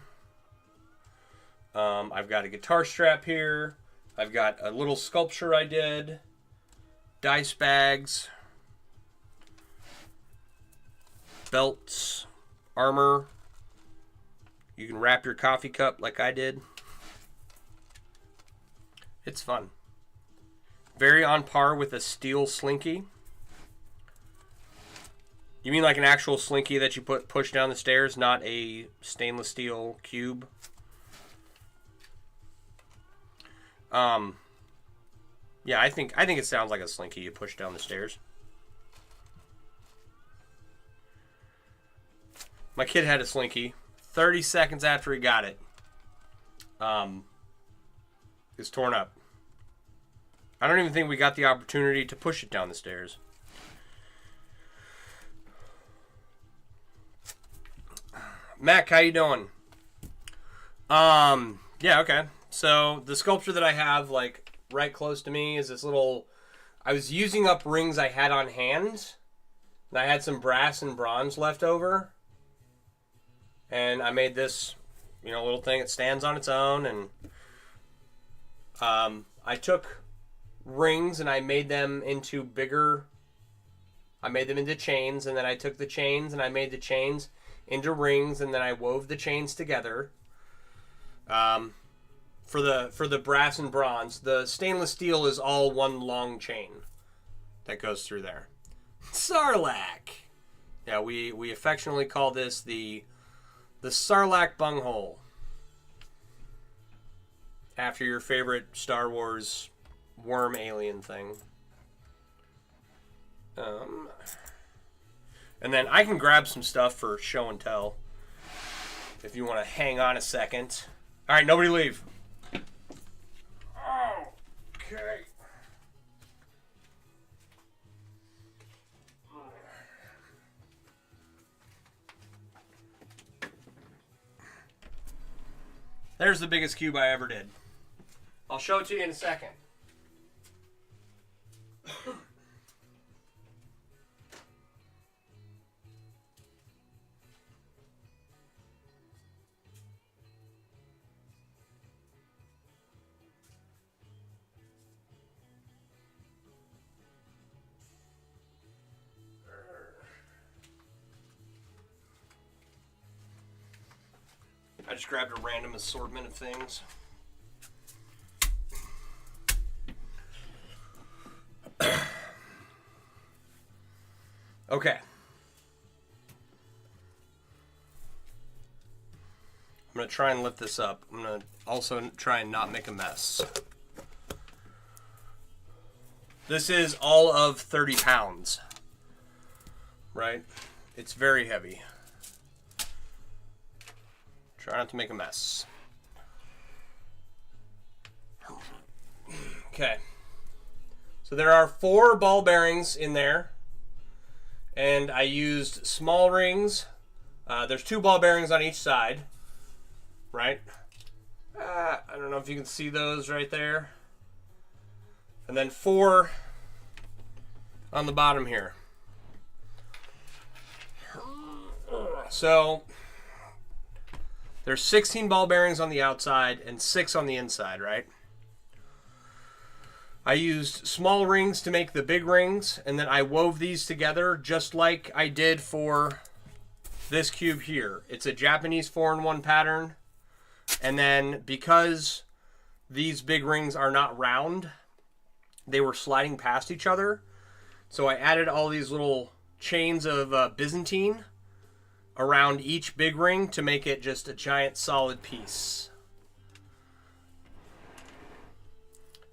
I've got a guitar strap here. I've got a little sculpture I did. Dice bags. Belts. Armor. You can wrap your coffee cup like I did. It's fun. Very on par with a steel slinky. You mean like an actual slinky that you push down the stairs, not a stainless steel cube? Yeah, I think it sounds like a slinky you push down the stairs. My kid had a slinky. 30 seconds after he got it, it's torn up. I don't even think we got the opportunity to push it down the stairs. Mac, how you doing? Yeah, okay. So the sculpture that I have, like, right close to me is this little... I was using up rings I had on hand, and I had some brass and bronze left over. And I made this, you know, little thing that stands on its own, and I took rings and I made them into bigger... I made them into chains, and then I took the chains and I made the chains into rings, and then I wove the chains together. For the brass and bronze, the stainless steel is all one long chain that goes through there. Sarlacc. Yeah, we affectionately call this the Sarlacc bunghole, after your favorite Star Wars worm alien thing. And then I can grab some stuff for show and tell if you want to hang on a second. All right, nobody leave. Okay. There's the biggest cube I ever did. I'll show it to you in a second. I just grabbed a random assortment of things. Okay. I'm going to try and lift this up. I'm going to also try and not make a mess. This is all of 30 pounds. Right? It's very heavy. Try not to make a mess. Okay. So there are 4 ball bearings in there. And I used small rings. There's 2 ball bearings on each side. Right? I don't know if you can see those right there. And then 4 on the bottom here. So there's 16 ball bearings on the outside and 6 on the inside, right? I used small rings to make the big rings, and then I wove these together just like I did for this cube here. It's a Japanese 4-in-1 pattern. And then because these big rings are not round, they were sliding past each other. So I added all these little chains of Byzantine around each big ring to make it just a giant solid piece.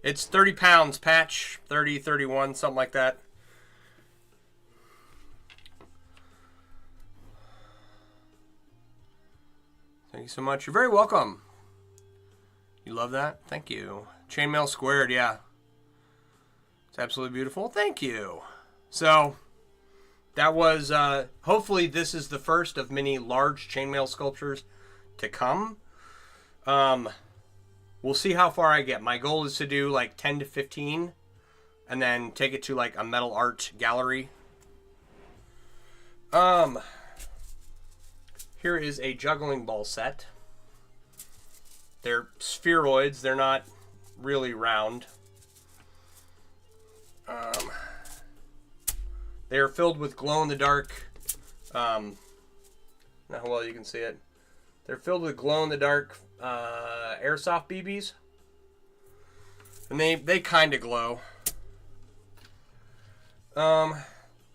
It's 30 pounds patch, 30, 31, something like that. Thank you so much. You're very welcome. You love that? Thank you. Chainmail squared, yeah. It's absolutely beautiful. Thank you. So, that was, hopefully this is the first of many large chainmail sculptures to come. We'll see how far I get. My goal is to do like 10 to 15 and then take it to like a metal art gallery. Here is a juggling ball set. They're spheroids. They're not really round. They're filled with glow-in-the-dark. Not how well you can see it. They're filled with glow-in-the-dark airsoft BBs. And they kind of glow.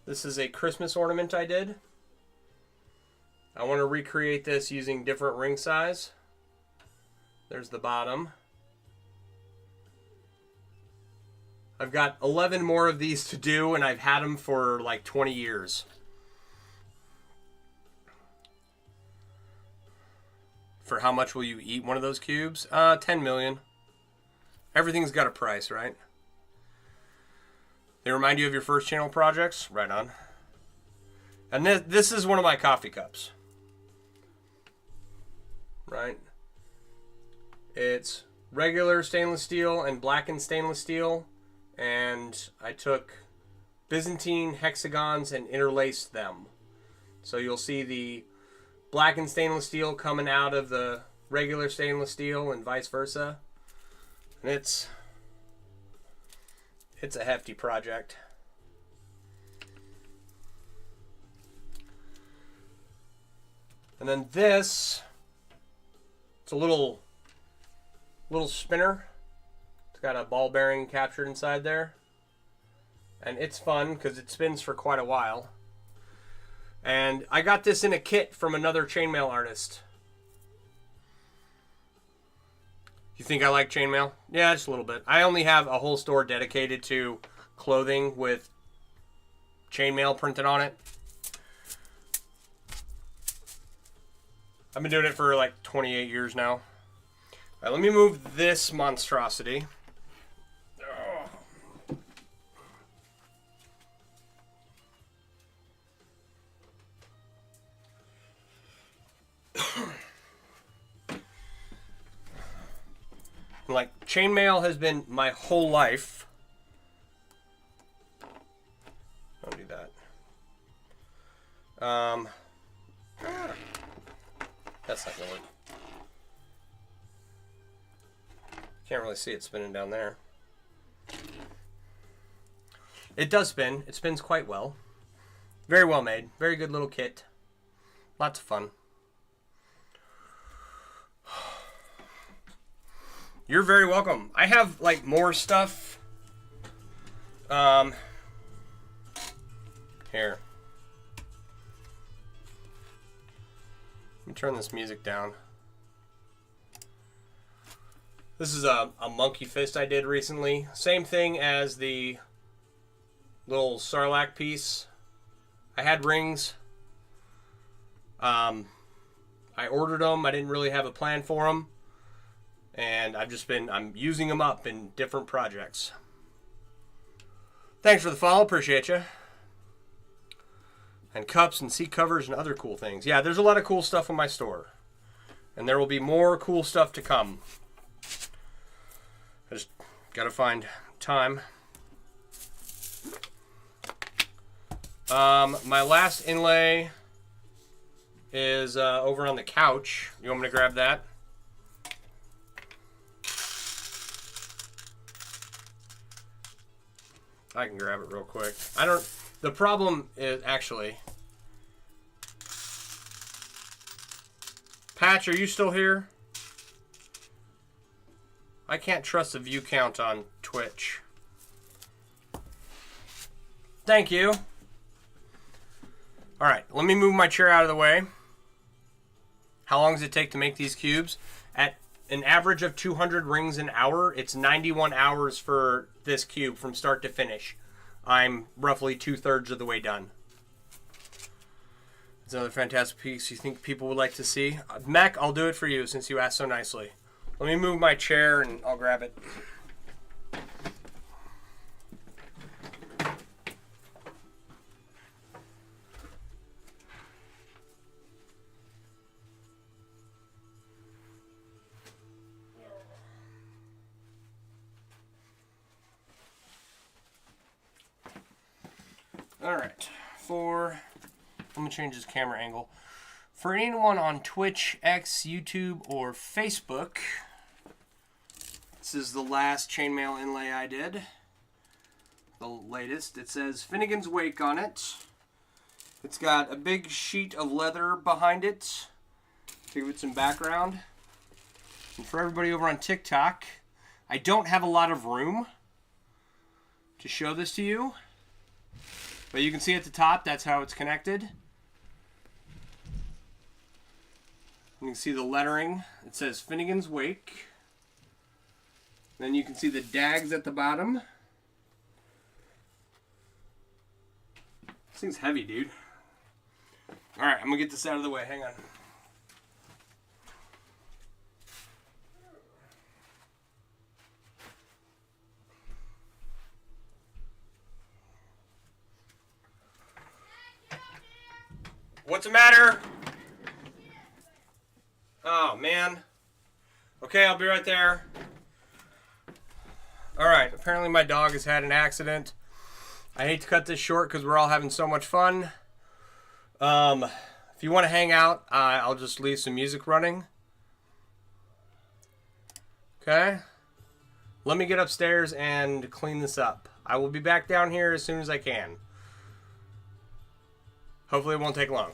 This is a Christmas ornament I did. I want to recreate this using different ring size. There's the bottom. I've got 11 more of these to do, and I've had them for like 20 years. For how much will you eat one of those cubes? 10 million. Everything's got a price, right? They remind you of your first channel projects? Right on. And this is one of my coffee cups. Right? It's regular stainless steel and blackened stainless steel. And I took Byzantine hexagons and interlaced them. So you'll see the blackened stainless steel coming out of the regular stainless steel and vice versa. And it's a hefty project. And then this, it's a little spinner. It's got a ball bearing captured inside there. And it's fun because it spins for quite a while. And I got this in a kit from another chainmail artist. You think I like chainmail? Yeah, just a little bit. I only have a whole store dedicated to clothing with chainmail printed on it. I've been doing it for like 28 years now. All right, let me move this monstrosity. Like, chainmail has been my whole life. Don't do that. That's not gonna work. Can't really see it spinning down there. It does spin. It spins quite well. Very well made. Very good little kit. Lots of fun. You're very welcome. I have like more stuff. Here. me turn this music down. This is a monkey fist I did recently. Same thing as the little Sarlacc piece. I had rings. I ordered them. I didn't really have a plan for them. And I'm using them up in different projects. Thanks for the follow. Appreciate you. And cups and seat covers and other cool things. Yeah, there's a lot of cool stuff in my store. And there will be more cool stuff to come. I just gotta find time. My last inlay is over on the couch. You want me to grab that? I can grab it real quick. The problem is actually... Patch, are you still here? I can't trust the view count on Twitch. Thank you. Alright, let me move my chair out of the way. How long does it take to make these cubes? At an average of 200 rings an hour, it's 91 hours for this cube from start to finish. I'm roughly 2/3 of the way done. It's another fantastic piece you think people would like to see. Mac, I'll do it for you since you asked so nicely. Let me move my chair and I'll grab it. Alright, let me change this camera angle. For anyone on Twitch, X, YouTube, or Facebook, this is the last chainmail inlay I did. The latest. It says Finnegan's Wake on it. It's got a big sheet of leather behind it to give it some background. And for everybody over on TikTok, I don't have a lot of room to show this to you. But you can see at the top, that's how it's connected. You can see the lettering. It says Finnegan's Wake. Then you can see the dags at the bottom. This thing's heavy, dude. Alright, I'm going to get this out of the way. Hang on. What's the matter? Oh, man. Okay, I'll be right there. Alright, apparently my dog has had an accident. I hate to cut this short because we're all having so much fun. If you want to hang out, I'll just leave some music running. Okay? Let me get upstairs and clean this up. I will be back down here as soon as I can. Hopefully it won't take long.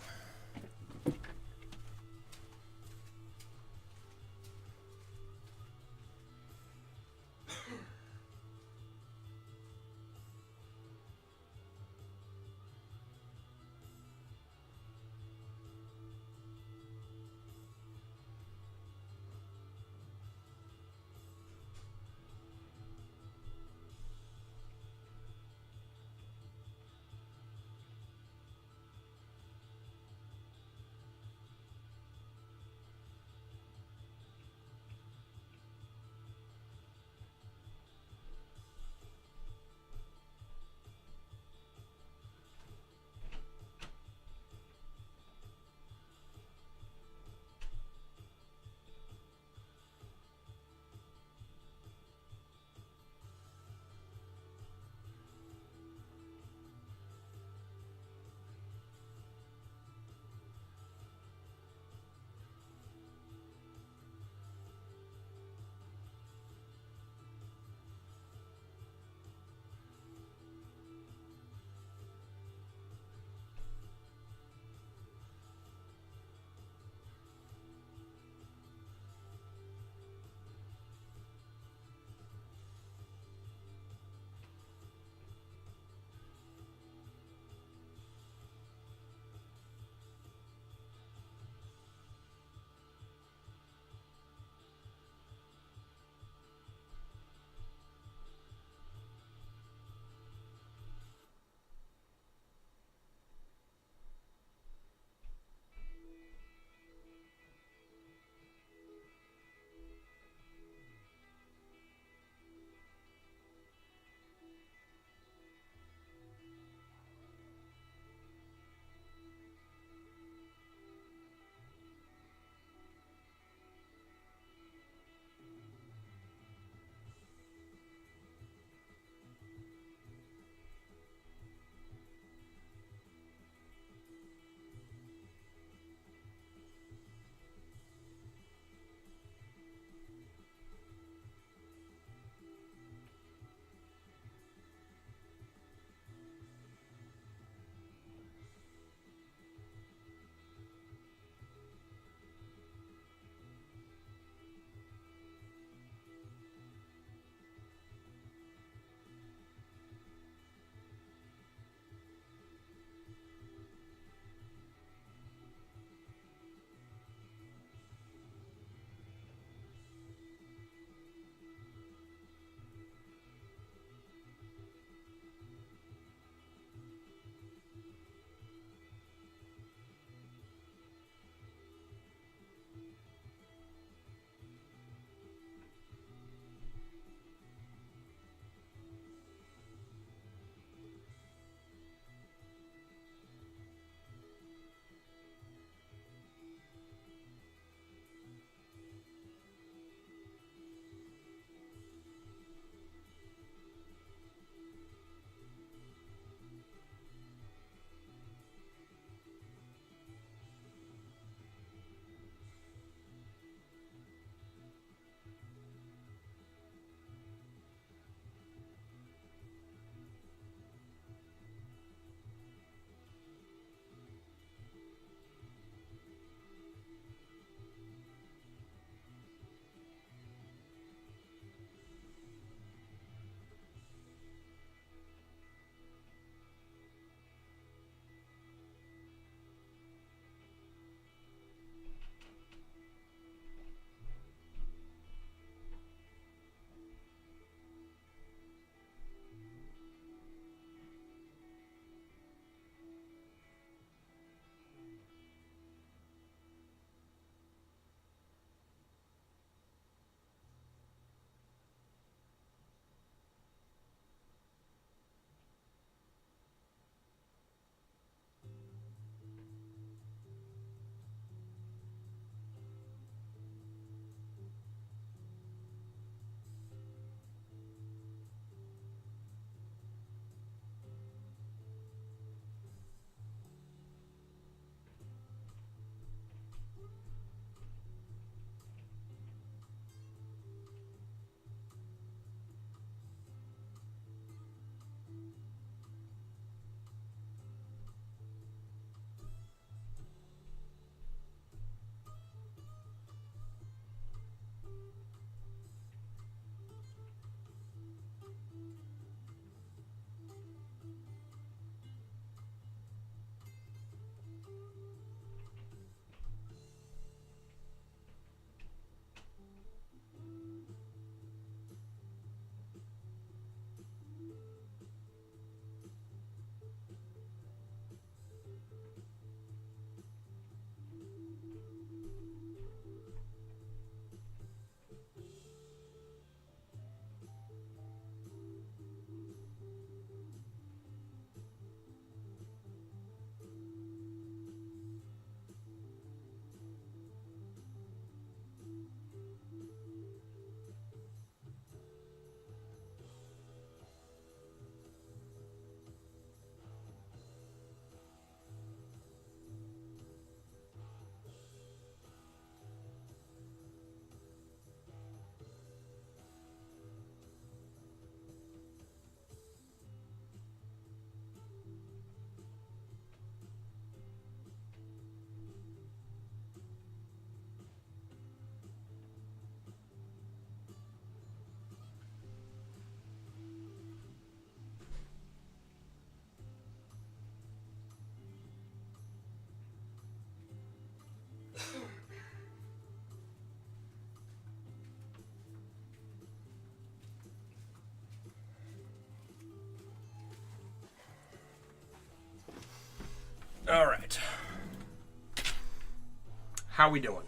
How we doing?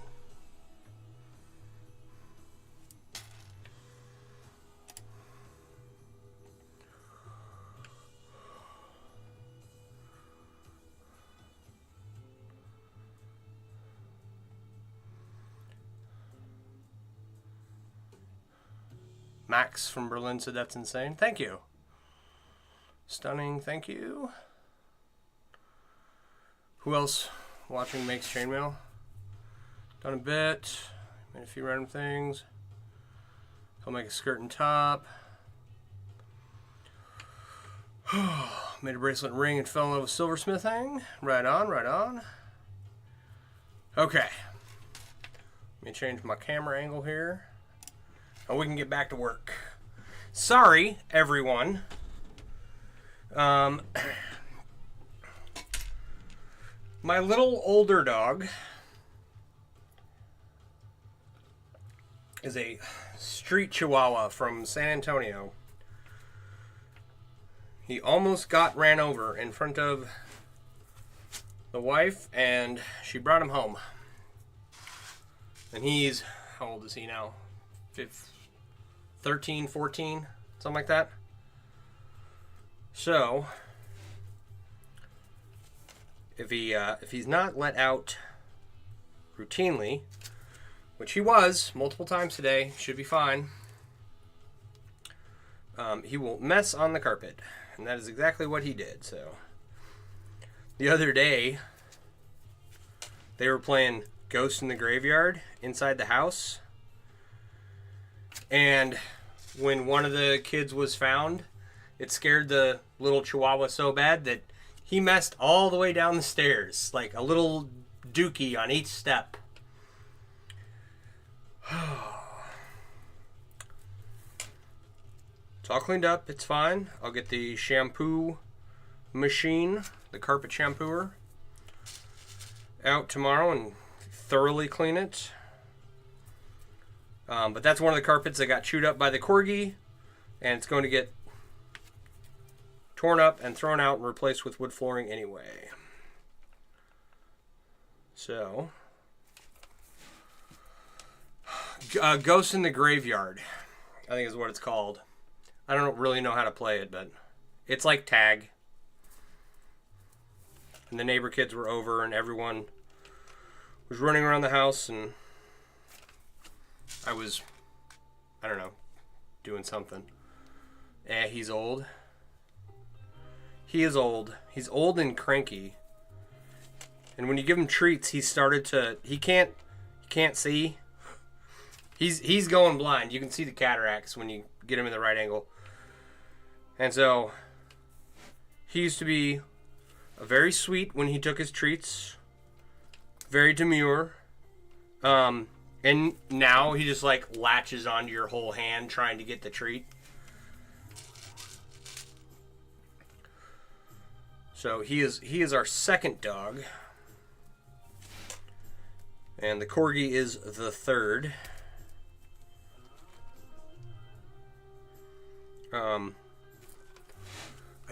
Max from Berlin said that's insane. Thank you. Stunning, thank you. Who else watching makes chainmail? Done a bit. Made a few random things. He'll make a skirt and top. Made a bracelet and ring and fell in love with silversmithing. Right on, right on. Okay. Let me change my camera angle here. And we can get back to work. Sorry, everyone. My little older dog is a street chihuahua from San Antonio. He almost got ran over in front of the wife, and she brought him home. And he's, how old is he now? 13, 14, something like that. So, if he's not let out routinely, which he was multiple times today, should be fine. He will mess on the carpet, and that is exactly what he did. So, the other day, they were playing Ghost in the Graveyard inside the house. And when one of the kids was found, it scared the little chihuahua so bad that he messed all the way down the stairs, like a little dookie on each step. It's all cleaned up. It's fine. I'll get the shampoo machine, the carpet shampooer, out tomorrow and thoroughly clean it. But that's one of the carpets that got chewed up by the corgi, and it's going to get torn up and thrown out and replaced with wood flooring anyway. So, Ghost in the Graveyard, I think is what it's called. I don't really know how to play it, but it's like tag. And the neighbor kids were over, and everyone was running around the house, and I was, I don't know, doing something. He's old. He is old. He's old and cranky. And when you give him treats, he can't see. He's going blind. You can see the cataracts when you get him in the right angle. And so, he used to be very sweet when he took his treats. Very demure. And now he just like latches onto your whole hand trying to get the treat. So he is our second dog. And the corgi is the third. I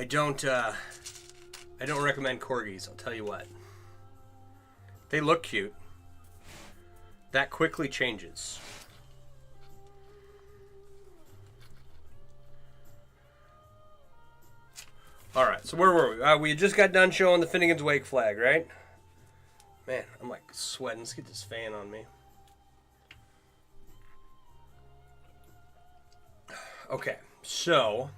don't recommend corgis, I'll tell you what. They look cute. That quickly changes. Alright, so where were we? We just got done showing the Finnegan's Wake flag, right? Man, I'm like sweating. Let's get this fan on me. Okay, so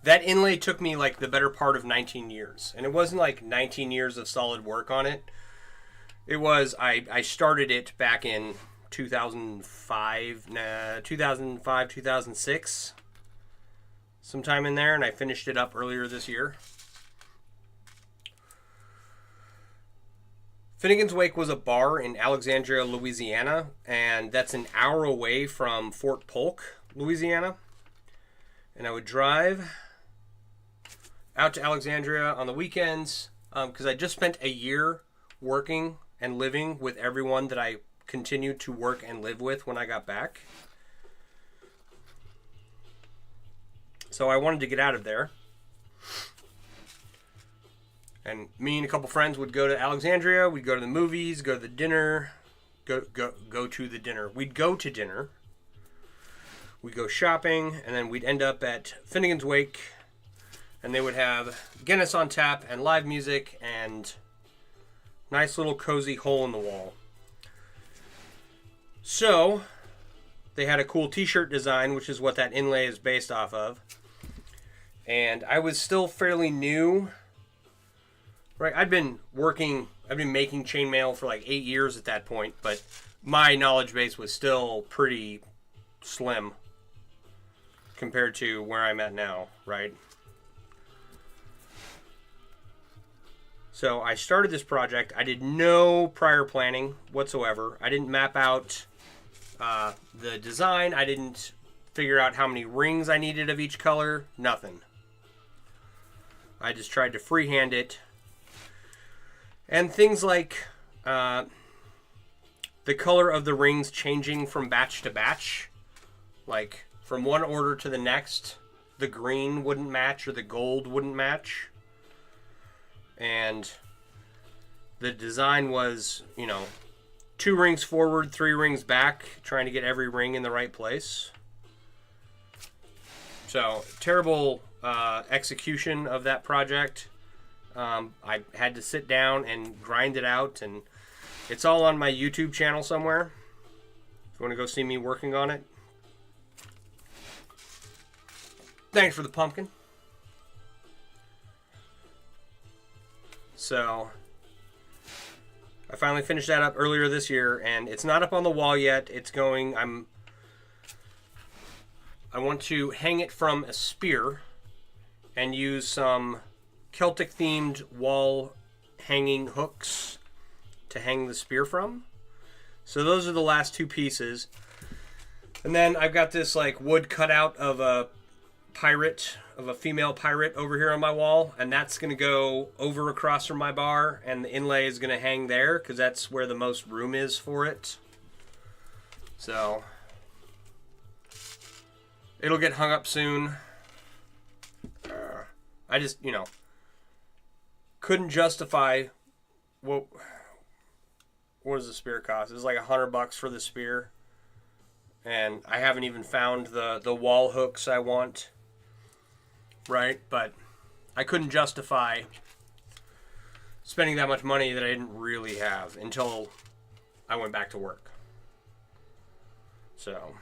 that inlay took me like the better part of 19 years. And it wasn't like 19 years of solid work on it. It was, I started it back in 2005, 2006, sometime in there, and I finished it up earlier this year. Finnegan's Wake was a bar in Alexandria, Louisiana, and that's an hour away from Fort Polk, Louisiana. And I would drive out to Alexandria on the weekends, because I just spent a year working and living with everyone that I continued to work and live with when I got back. So I wanted to get out of there. And me and a couple friends would go to Alexandria. We'd go to the movies, go to the dinner, go to the dinner. We'd go to dinner. We'd go shopping, and then we'd end up at Finnegan's Wake, and they would have Guinness on tap and live music and nice little cozy hole in the wall. So they had a cool t-shirt design, which is what that inlay is based off of. And I was still fairly new. Right, I'd been making chainmail for like 8 years at that point, but my knowledge base was still pretty slim compared to where I'm at now, right? So I started this project. I did no prior planning whatsoever. I didn't map out the design. I didn't figure out how many rings I needed of each color. Nothing. I just tried to freehand it. And things like the color of the rings changing from batch to batch. Like from one order to the next, the green wouldn't match or the gold wouldn't match. And the design was, 2 rings forward, 3 rings back, trying to get every ring in the right place. So, terrible execution of that project. I had to sit down and grind it out, and it's all on my YouTube channel somewhere. If you want to go see me working on it. Thanks for the pumpkin. So, I finally finished that up earlier this year, and it's not up on the wall yet. It's going, I want to hang it from a spear and use some Celtic themed wall hanging hooks to hang the spear from. So those are the last 2 pieces. And then I've got this like wood cutout of a female pirate over here on my wall, and that's going to go over across from my bar, and the inlay is going to hang there because that's where the most room is for it. So it'll get hung up soon. I just, couldn't justify what does the spear cost? It was like $100 for the spear, and I haven't even found the wall hooks I want. Right, but I couldn't justify spending that much money that I didn't really have until I went back to work. So,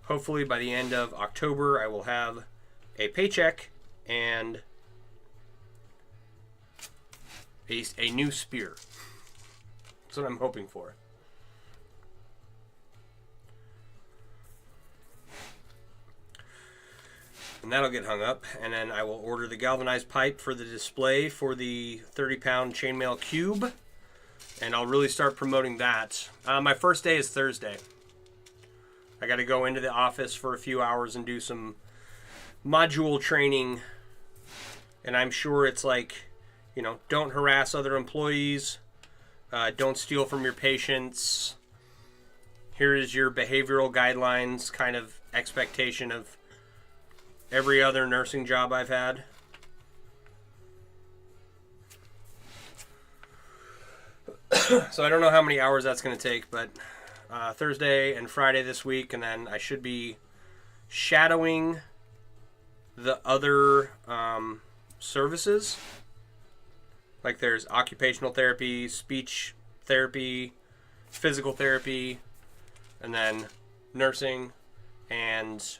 hopefully by the end of October, I will have a paycheck and a new spear. That's what I'm hoping for. And that'll get hung up, and then I will order the galvanized pipe for the display for the 30-pound chainmail cube, and I'll really start promoting that. My first day is Thursday. I got to go into the office for a few hours and do some module training, and I'm sure it's like, don't harass other employees, don't steal from your patients, here is your behavioral guidelines kind of expectation of every other nursing job I've had. So I don't know how many hours that's going to take, but Thursday and Friday this week, and then I should be shadowing the other services. Like there's occupational therapy, speech therapy, physical therapy, and then nursing and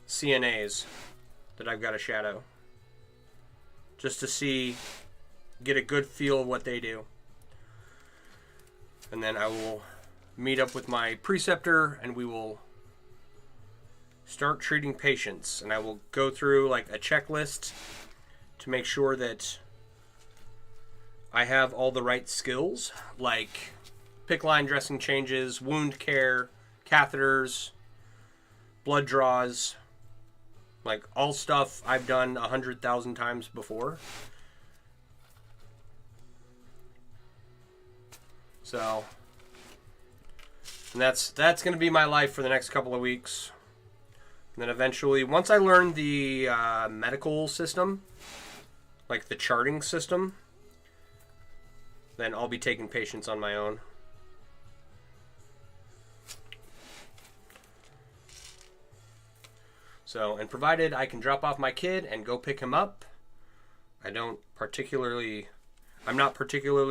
CNAs that I've got to shadow, just to get a good feel of what they do. And then I will meet up with my preceptor, and we will start treating patients. And I will go through like a checklist to make sure that I have all the right skills, like PICC line dressing changes, wound care, catheters, blood draws, like all stuff I've done 100,000 times before. So, and that's going to be my life for the next couple of weeks. And then eventually, once I learned the medical system, like the charting system, then I'll be taking patients on my own. So, and provided I can drop off my kid and go pick him up, I'm not particularly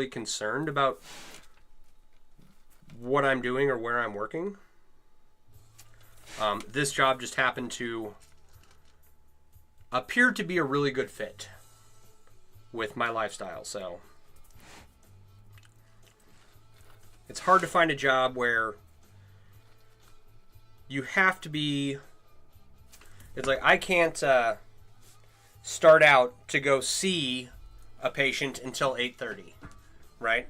concerned about what I'm doing or where I'm working. This job just happened to appear to be a really good fit with my lifestyle. So it's hard to find a job where you have to be. It's like I can't start out to go see a patient until 8:30, right?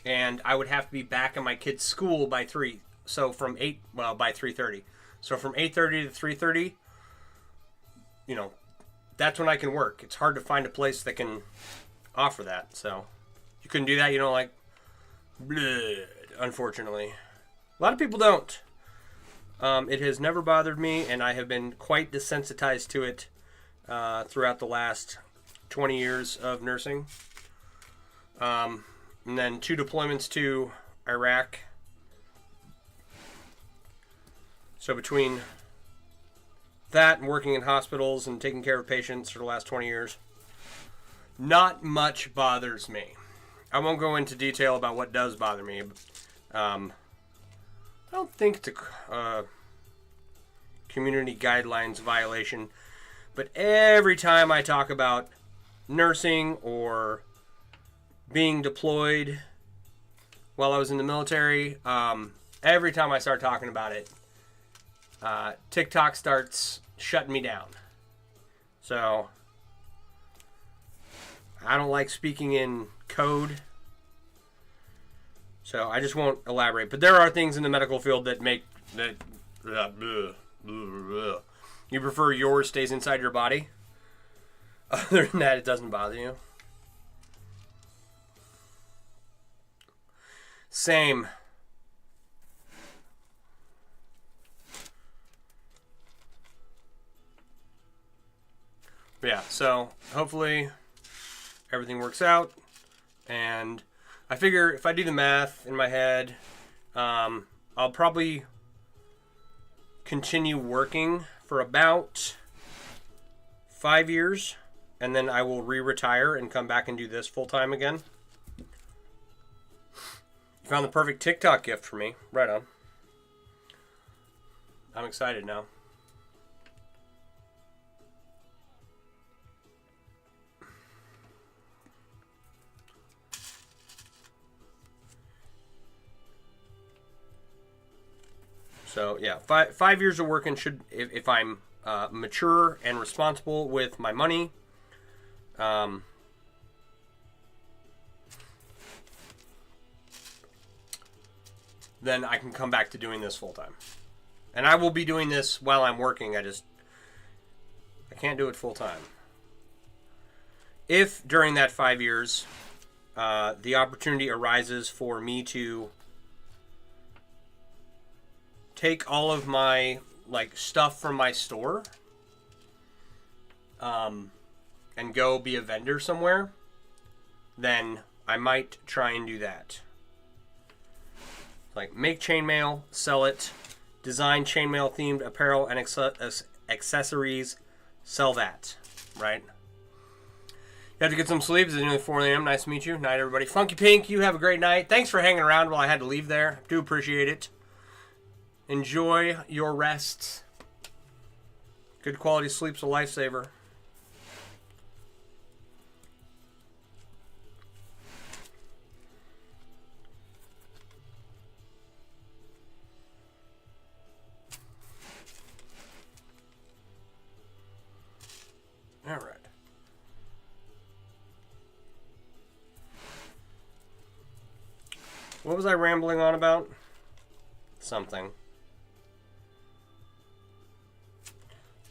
And I would have to be back in my kid's school by 3. So from by 3:30. So from 8:30 to 3:30, that's when I can work. It's hard to find a place that can offer that. So you couldn't do that, unfortunately. A lot of people don't. It has never bothered me, and I have been quite desensitized to it throughout the last 20 years of nursing. And then 2 deployments to Iraq. So between that and working in hospitals and taking care of patients for the last 20 years, not much bothers me. I won't go into detail about what does bother me. I don't think it's a community guidelines violation. But every time I talk about nursing or being deployed while I was in the military, every time I start talking about it, TikTok starts shutting me down. So I don't like speaking in code, so I just won't elaborate. But there are things in the medical field that make that you prefer yours stays inside your body. Other than that, it doesn't bother you. Same. Yeah, so hopefully everything works out. And I figure if I do the math in my head, I'll probably continue working for about 5 years. And then I will re-retire and come back and do this full-time again. Found the perfect TikTok gift for me. Right on. I'm excited now. So yeah, five years of working should, if I'm mature and responsible with my money, then I can come back to doing this full time. And I will be doing this while I'm working. I can't do it full time. If during that 5 years, the opportunity arises for me to take all of my stuff from my store, and go be a vendor somewhere, then I might try and do that. Like make chainmail, sell it, design chainmail themed apparel and accessories, sell that, right? You have to get some sleep. It's nearly 4 a.m. Nice to meet you. Night, everybody. Funky Pink, you have a great night. Thanks for hanging around while I had to leave there. Do appreciate it. Enjoy your rest. Good quality sleep's a lifesaver. All right. What was I rambling on about? Something.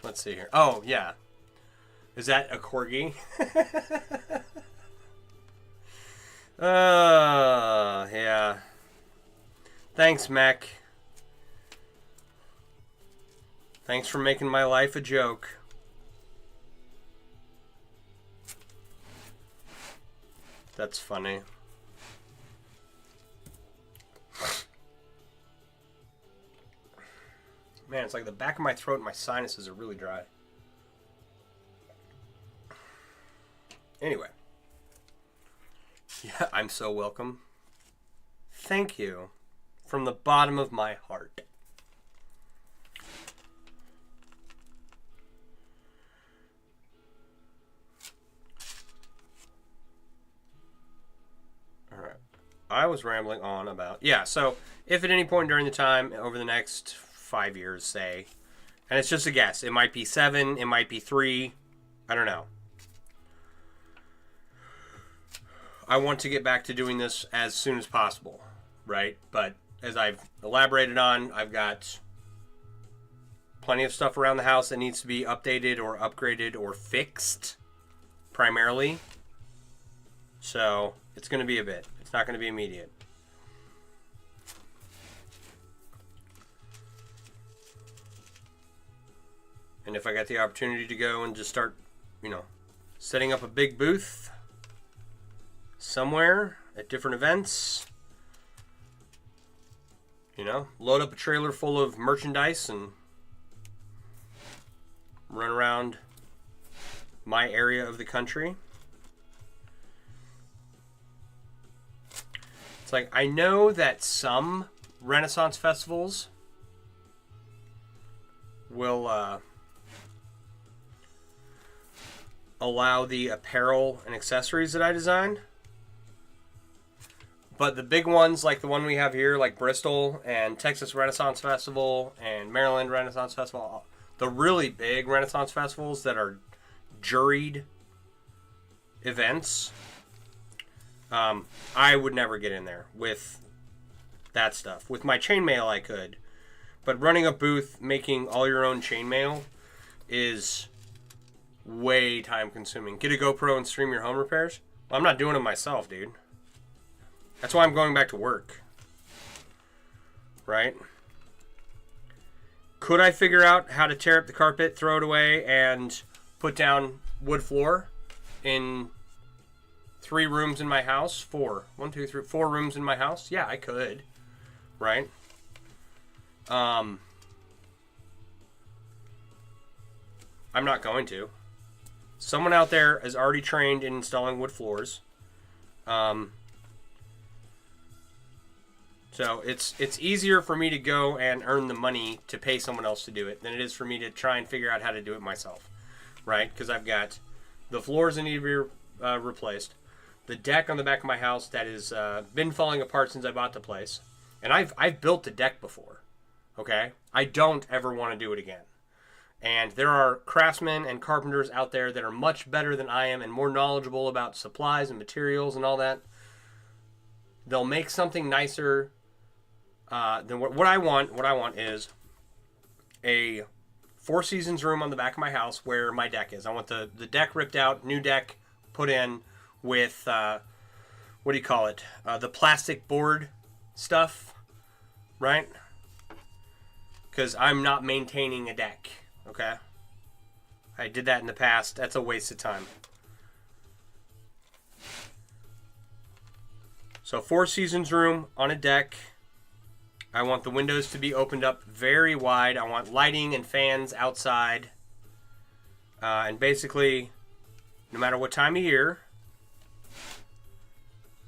Let's see here. Oh, yeah. Is that a corgi? Yeah. Thanks, Mac. Thanks for making my life a joke. That's funny. Man, it's like the back of my throat and my sinuses are really dry. Anyway. Yeah, I'm so welcome. Thank you. From the bottom of my heart. Alright. I was rambling on about... Yeah, so if at any point during the time, over the next 5 years, say, and it's just a guess, it might be 7, it might be 3, I don't know. I want to get back to doing this as soon as possible, right? But as I've elaborated on, I've got plenty of stuff around the house that needs to be updated or upgraded or fixed, primarily. So it's going to be a bit. It's not going to be immediate. And if I got the opportunity to go and just start, setting up a big booth somewhere at different events, load up a trailer full of merchandise and run around my area of the country. It's like, I know that some Renaissance festivals will allow the apparel and accessories that I design. But the big ones, like the one we have here, like Bristol and Texas Renaissance Festival and Maryland Renaissance Festival, the really big Renaissance festivals that are juried events, I would never get in there with that stuff. With my chainmail, I could. But running a booth, making all your own chainmail is way time consuming. Get a GoPro and stream your home repairs? Well, I'm not doing it myself, dude. That's why I'm going back to work. Right? Could I figure out how to tear up the carpet, throw it away, and put down wood floor in 3 rooms in my house? 4. 1, 2, 3, 4 rooms in my house? Yeah, I could. Right? I'm not going to. Someone out there is already trained in installing wood floors. So it's easier for me to go and earn the money to pay someone else to do it than it is for me to try and figure out how to do it myself, right? Because I've got the floors that need to be replaced, the deck on the back of my house that has been falling apart since I bought the place, and I've built the deck before, okay? I don't ever want to do it again. And there are craftsmen and carpenters out there that are much better than I am and more knowledgeable about supplies and materials and all that. They'll make something nicer than what I want. What I want is a Four Seasons room on the back of my house where my deck is. I want the deck ripped out, new deck put in with, what do you call it? The plastic board stuff, right? Because I'm not maintaining a deck, okay? I did that in the past. That's a waste of time. So Four Seasons room on a deck. I want the windows to be opened up very wide. I want lighting and fans outside. And basically, no matter what time of year,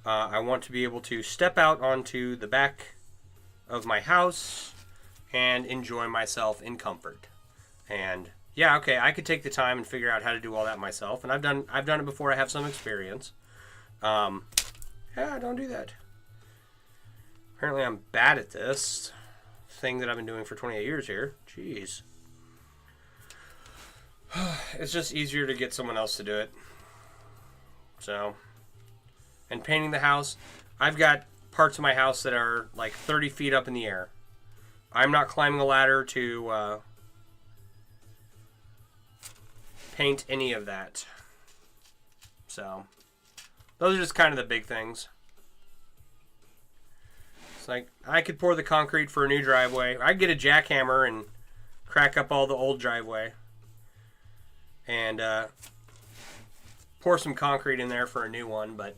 I want to be able to step out onto the back of my house and enjoy myself in comfort. And yeah, okay, I could take the time and figure out how to do all that myself. And I've done it before. I have some experience. Yeah, don't do that. Apparently I'm bad at this thing that I've been doing for 28 years here. Jeez. It's just easier to get someone else to do it. So, and painting the house, I've got parts of my house that are like 30 feet up in the air. I'm not climbing a ladder to paint any of that. So, those are just kind of the big things. It's like, I could pour the concrete for a new driveway. I'd get a jackhammer and crack up all the old driveway. And pour some concrete in there for a new one, but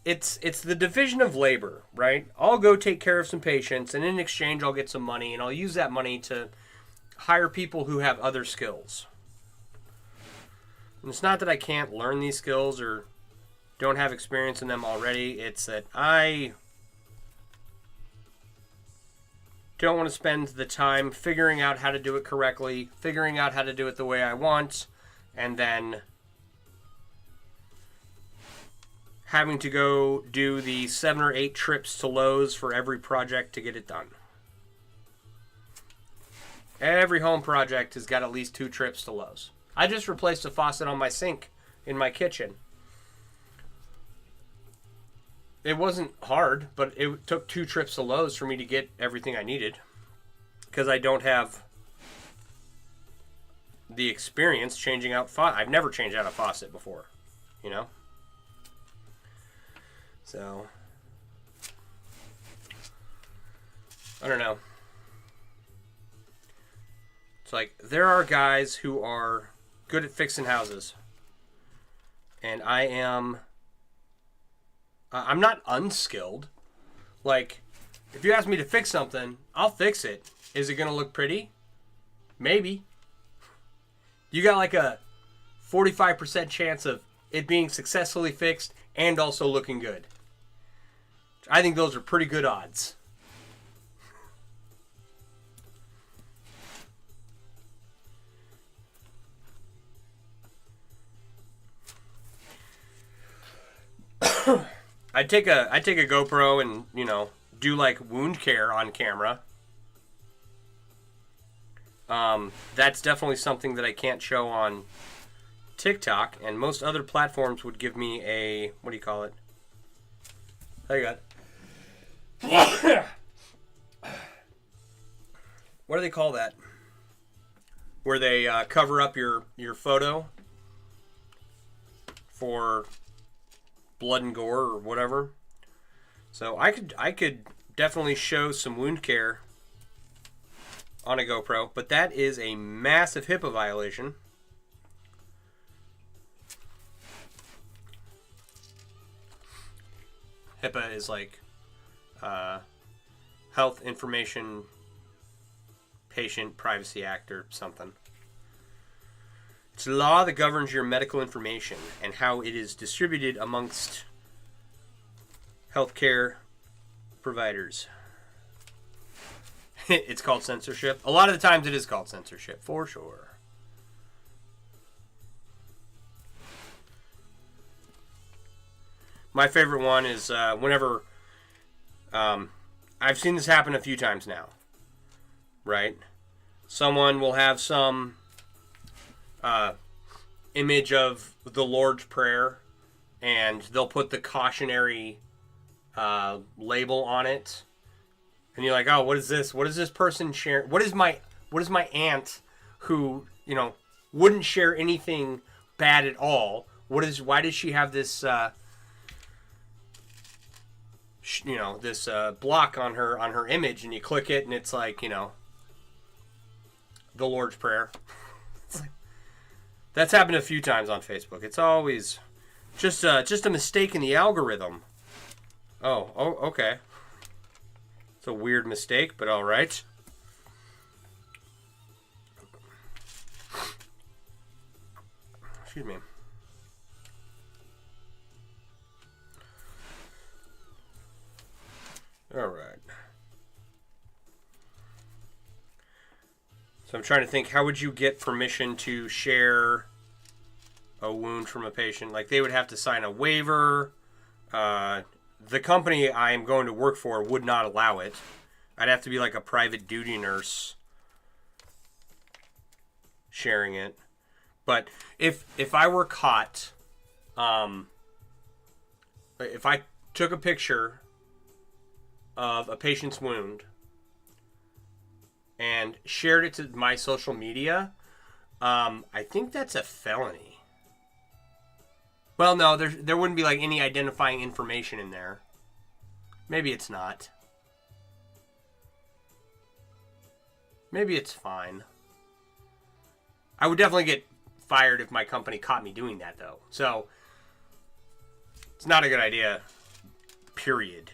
it's the division of labor, right? I'll go take care of some patients, and in exchange I'll get some money, and I'll use that money to hire people who have other skills. And it's not that I can't learn these skills or don't have experience in them already. It's that I don't want to spend the time figuring out how to do it correctly, figuring out how to do it the way I want, and then having to go do the 7 or 8 trips to Lowe's for every project to get it done. Every home project has got at least 2 trips to Lowe's. I just replaced a faucet on my sink in my kitchen. It wasn't hard, but it took 2 trips to Lowe's for me to get everything I needed. Because I don't have the experience changing out faucet. I've never changed out a faucet before, you know? So, I don't know. It's like, there are guys who are good at fixing houses. And I'm not unskilled. Like, if you ask me to fix something, I'll fix it. Is it going to look pretty? Maybe. You got like a 45% chance of it being successfully fixed and also looking good. I think those are pretty good odds. I'd take a GoPro and, you know, do like wound care on camera. That's definitely something that I can't show on TikTok, and most other platforms would give me a, what do you call it? There you go. What do they call that? Where they cover up your photo for blood and gore or whatever. So I could definitely show some wound care on a GoPro, but that is a massive HIPAA violation. HIPAA is like Health Information Patient Privacy Act or something. It's a law that governs your medical information and how it is distributed amongst healthcare providers. It's called censorship. A lot of the times it is called censorship, for sure. My favorite one is whenever... I've seen this happen a few times now. Right? Someone will have some image of the Lord's Prayer, and they'll put the cautionary label on it. And you're like, oh, what is this? What is this person share? What is my aunt who, you know, wouldn't share anything bad at all? Why does she have this this block on her image, and you click it and it's like, you know, the Lord's Prayer. That's happened a few times on Facebook. It's always just a mistake in the algorithm. Oh, okay. It's a weird mistake, but all right. Excuse me. All right. So I'm trying to think, how would you get permission to share a wound from a patient? Like, they would have to sign a waiver. The company I am going to work for would not allow it. I'd have to be like a private duty nurse sharing it. But if I were caught, if I took a picture of a patient's wound and shared it to my social media, I think that's a felony. Well, no, there wouldn't be like any identifying information in there. Maybe it's not. Maybe it's fine. I would definitely get fired if my company caught me doing that, though. So, it's not a good idea. Period.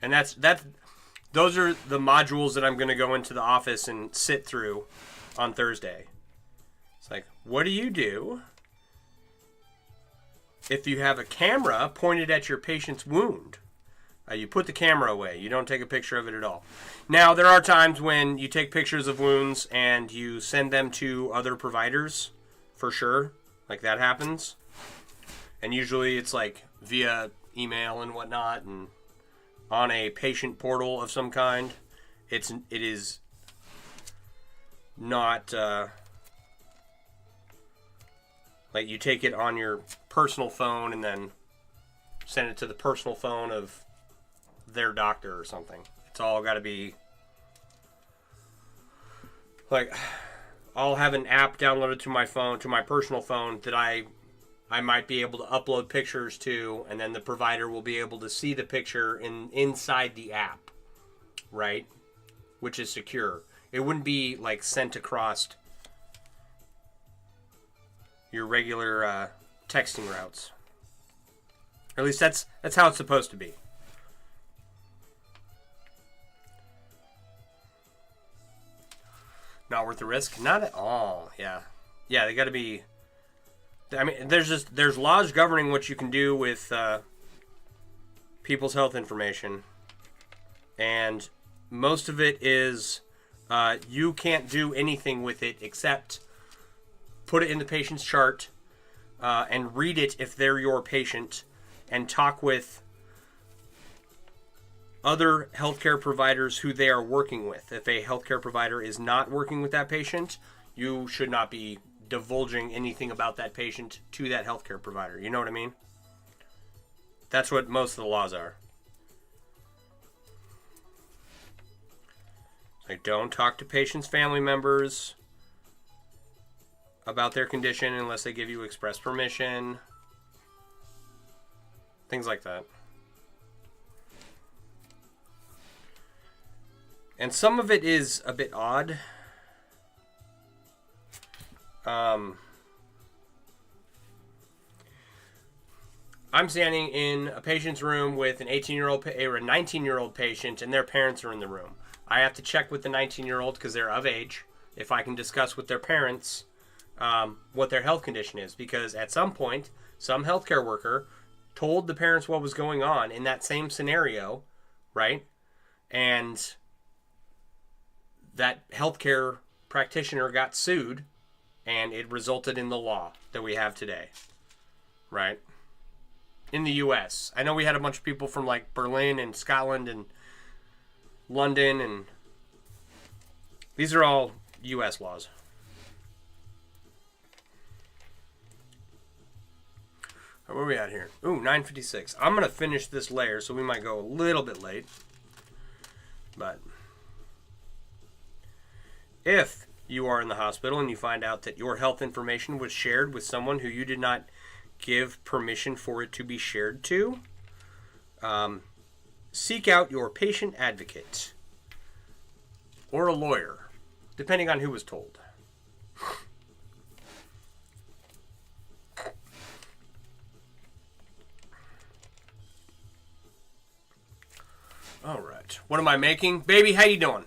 And those are the modules that I'm going to go into the office and sit through on Thursday. It's like, what do you do if you have a camera pointed at your patient's wound? You put the camera away. You don't take a picture of it at all. Now, there are times when you take pictures of wounds and you send them to other providers, for sure. Like, that happens. And usually it's like via email and whatnot, and on a patient portal of some kind. It is not like you take it on your personal phone and then send it to the personal phone of their doctor or something. It's all got to be like, I'll have an app downloaded to my phone, to my personal phone, that I might be able to upload pictures to, and then the provider will be able to see the picture inside the app, right? Which is secure. It wouldn't be like sent across your regular texting routes. Or at least that's how it's supposed to be. Not worth the risk? Not at all. Yeah. Yeah, they got to be... I mean, there's laws governing what you can do with people's health information. And most of it is you can't do anything with it except put it in the patient's chart and read it if they're your patient, and talk with other healthcare providers who they are working with. If a healthcare provider is not working with that patient, you should not be divulging anything about that patient to that healthcare provider. You know what I mean? That's what most of the laws are. Like, don't talk to patients' family members about their condition unless they give you express permission. Things like that. And some of it is a bit odd. I'm standing in a patient's room with an 18-year-old or a 19-year-old patient, and their parents are in the room. I have to check with the 19-year-old because they're of age, if I can discuss with their parents what their health condition is. Because at some point, some healthcare worker told the parents what was going on in that same scenario, right? And that healthcare practitioner got sued, and it resulted in the law that we have today, right? In the U.S. I know we had a bunch of people from like Berlin and Scotland and London, and these are all U.S. laws. Where are we at here? Ooh, 9:56. I'm going to finish this layer, so we might go a little bit late. But if you are in the hospital and you find out that your health information was shared with someone who you did not give permission for it to be shared to, seek out your patient advocate or a lawyer, depending on who was told. All right. What am I making? Baby, how you doing?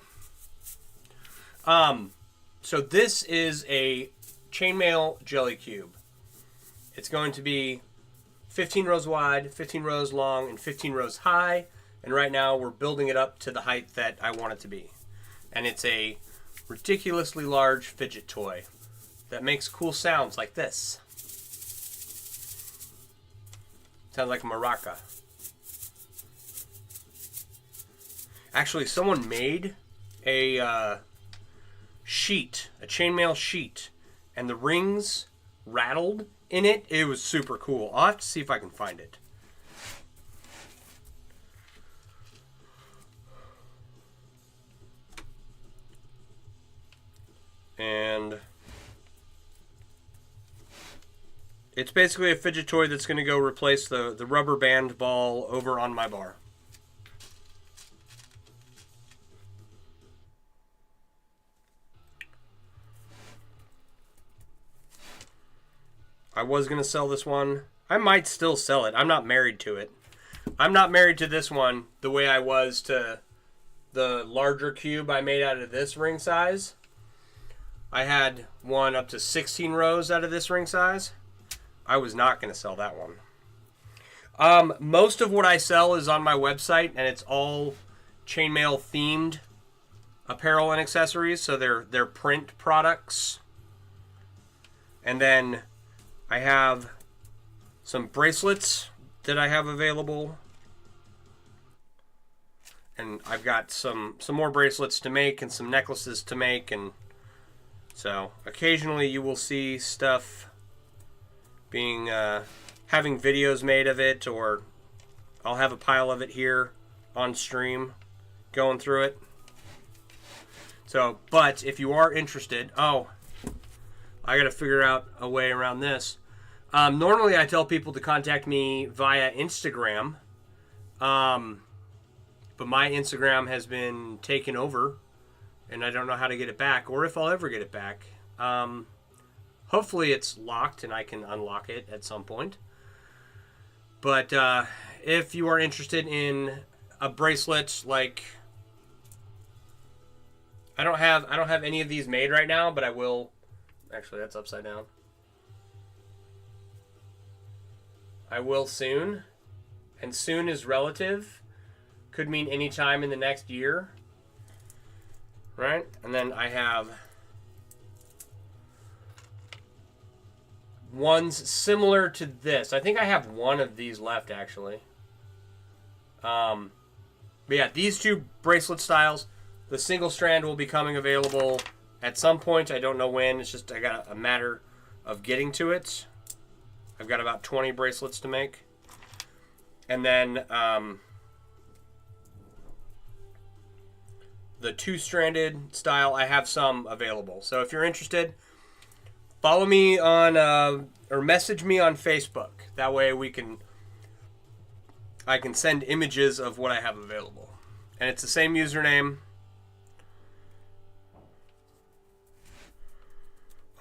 So this is a chainmail jelly cube. It's going to be 15 rows wide, 15 rows long, and 15 rows high. And right now we're building it up to the height that I want it to be. And it's a ridiculously large fidget toy that makes cool sounds like this. Sounds like a maraca. Actually, someone made a sheet, a chainmail sheet, and the rings rattled in it. It was super cool. I'll have to see if I can find it. And It's basically a fidget toy that's going to go replace the rubber band ball over on my bar. I was going to sell this one. I might still sell it. I'm not married to it. I'm not married to this one the way I was to the larger cube I made out of this ring size. I had one up to 16 rows out of this ring size. I was not going to sell that one. Most of what I sell is on my website, and it's all chainmail themed apparel and accessories. So they're print products. And then I have some bracelets that I have available. And I've got some more bracelets to make and some necklaces to make. And so occasionally you will see stuff being having videos made of it, or I'll have a pile of it here on stream going through it. So, but if you are interested, I got to figure out a way around this. Normally I tell people to contact me via Instagram, but my Instagram has been taken over and I don't know how to get it back, or if I'll ever get it back. Hopefully it's locked and I can unlock it at some point. But if you are interested in a bracelet, like I don't have any of these made right now, but I will. Actually, that's upside down. I will soon, and soon is relative. Could mean any time in the next year, right? And then I have ones similar to this. I think I have one of these left, actually. But yeah, these two bracelet styles. The single strand will be coming available at some point. I don't know when. It's just I got a matter of getting to it. I've got about 20 bracelets to make. And then the two-stranded style, I have some available. So if you're interested, follow me on or message me on Facebook. That way I can send images of what I have available. And it's the same username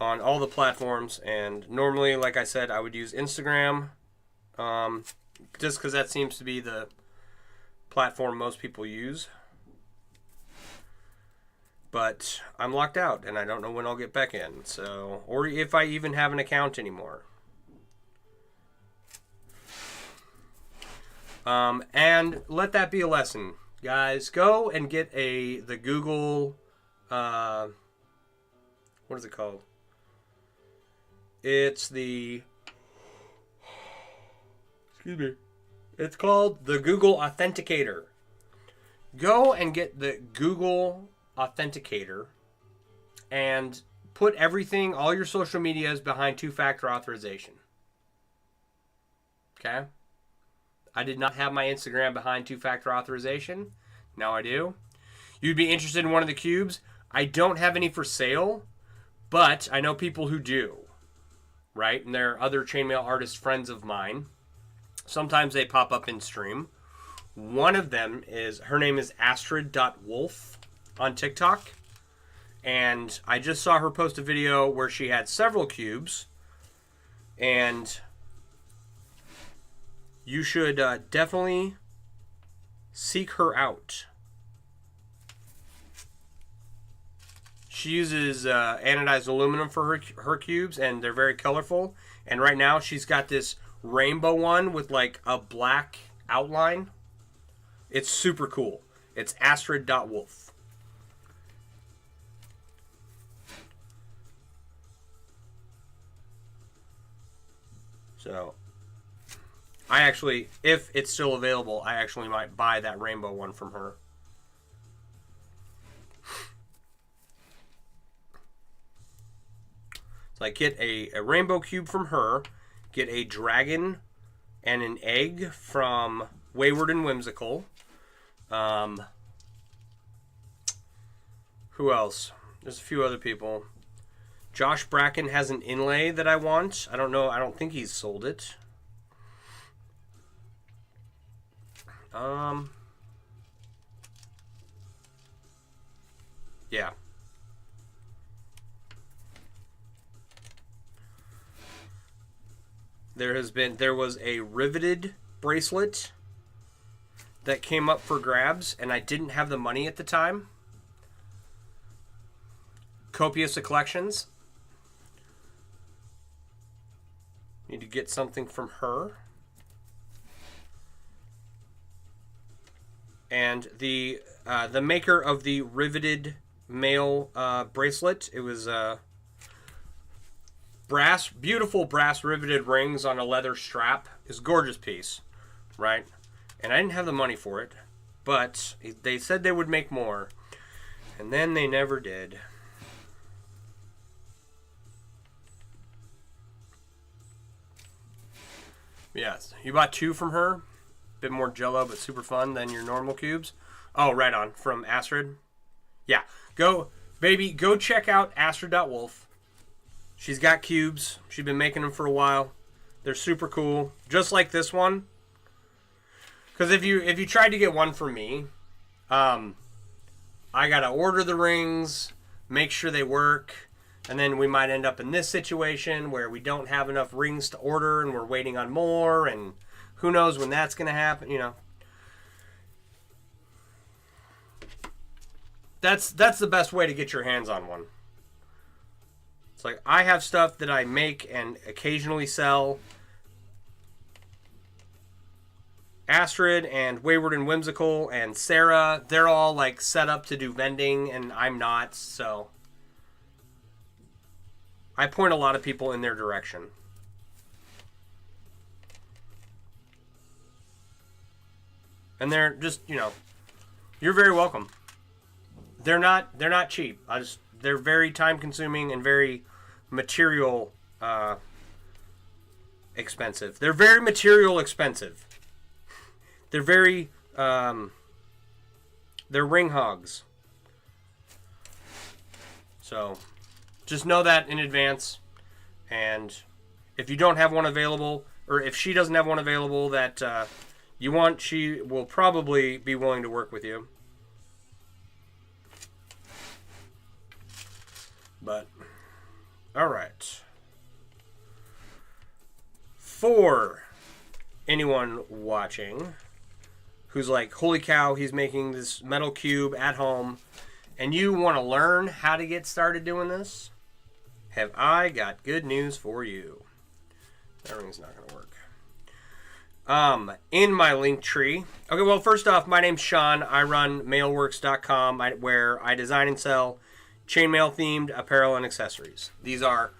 on all the platforms. And normally, like I said, I would use Instagram, just because that seems to be the platform most people use. But I'm locked out, and I don't know when I'll get back in. So, or if I even have an account anymore. And let that be a lesson, guys. Go and get the Google. What is it called? It's the. Excuse me. It's called the Google Authenticator. Go and get the Google Authenticator and put everything, all your social medias behind two-factor authorization. Okay? I did not have my Instagram behind two-factor authorization. Now I do. You'd be interested in one of the cubes. I don't have any for sale, but I know people who do. Right? And they're other chainmail artist friends of mine. Sometimes they pop up in stream. One of them her name is Astrid.wolf on TikTok. And I just saw her post a video where she had several cubes. And you should definitely seek her out. She uses anodized aluminum for her cubes, and they're very colorful. And right now she's got this rainbow one with like a black outline. It's super cool. It's Astrid.wolf. So I actually, if it's still available, I actually might buy that rainbow one from her. So I get a rainbow cube from her, get a dragon and an egg from Wayward and Whimsical. Who else? There's a few other people. Josh Bracken has an inlay that I want. I don't know. I don't think he's sold it. Yeah. There was a riveted bracelet that came up for grabs, and I didn't have the money at the time. Copious of Collections. Need to get something from her. And the maker of the riveted male bracelet, it was beautiful brass riveted rings on a leather strap. It's a gorgeous piece, right? And I didn't have the money for it, but they said they would make more, and then they never did. Yes, you bought 2 from her. Bit more jello, but super fun than your normal cubes. Oh, right on. From Astrid. Yeah. Go check out Astrid.wolf. She's got cubes. She's been making them for a while. They're super cool. Just like this one. Because if you tried to get one for me, I got to order the rings, make sure they work, and then we might end up in this situation where we don't have enough rings to order and we're waiting on more, and who knows when that's going to happen, you know. That's the best way to get your hands on one. It's like, I have stuff that I make and occasionally sell. Astrid and Wayward and Whimsical and Sarah, they're all like set up to do vending, and I'm not, so I point a lot of people in their direction. And they're just, you know, you're very welcome. They're not cheap. They're very time consuming and very material expensive. They're very material expensive. They're very they're ring hogs. So just know that in advance. And if you don't have one available, or if she doesn't have one available that you want, she will probably be willing to work with you. But, alright. For anyone watching who's like, holy cow, he's making this metal cube at home, and you want to learn how to get started doing this, have I got good news for you. That ring's not going to work. In my link tree. Okay, well, first off, my name's Sean. I run mailworks.com, where I design and sell chainmail themed apparel and accessories. These are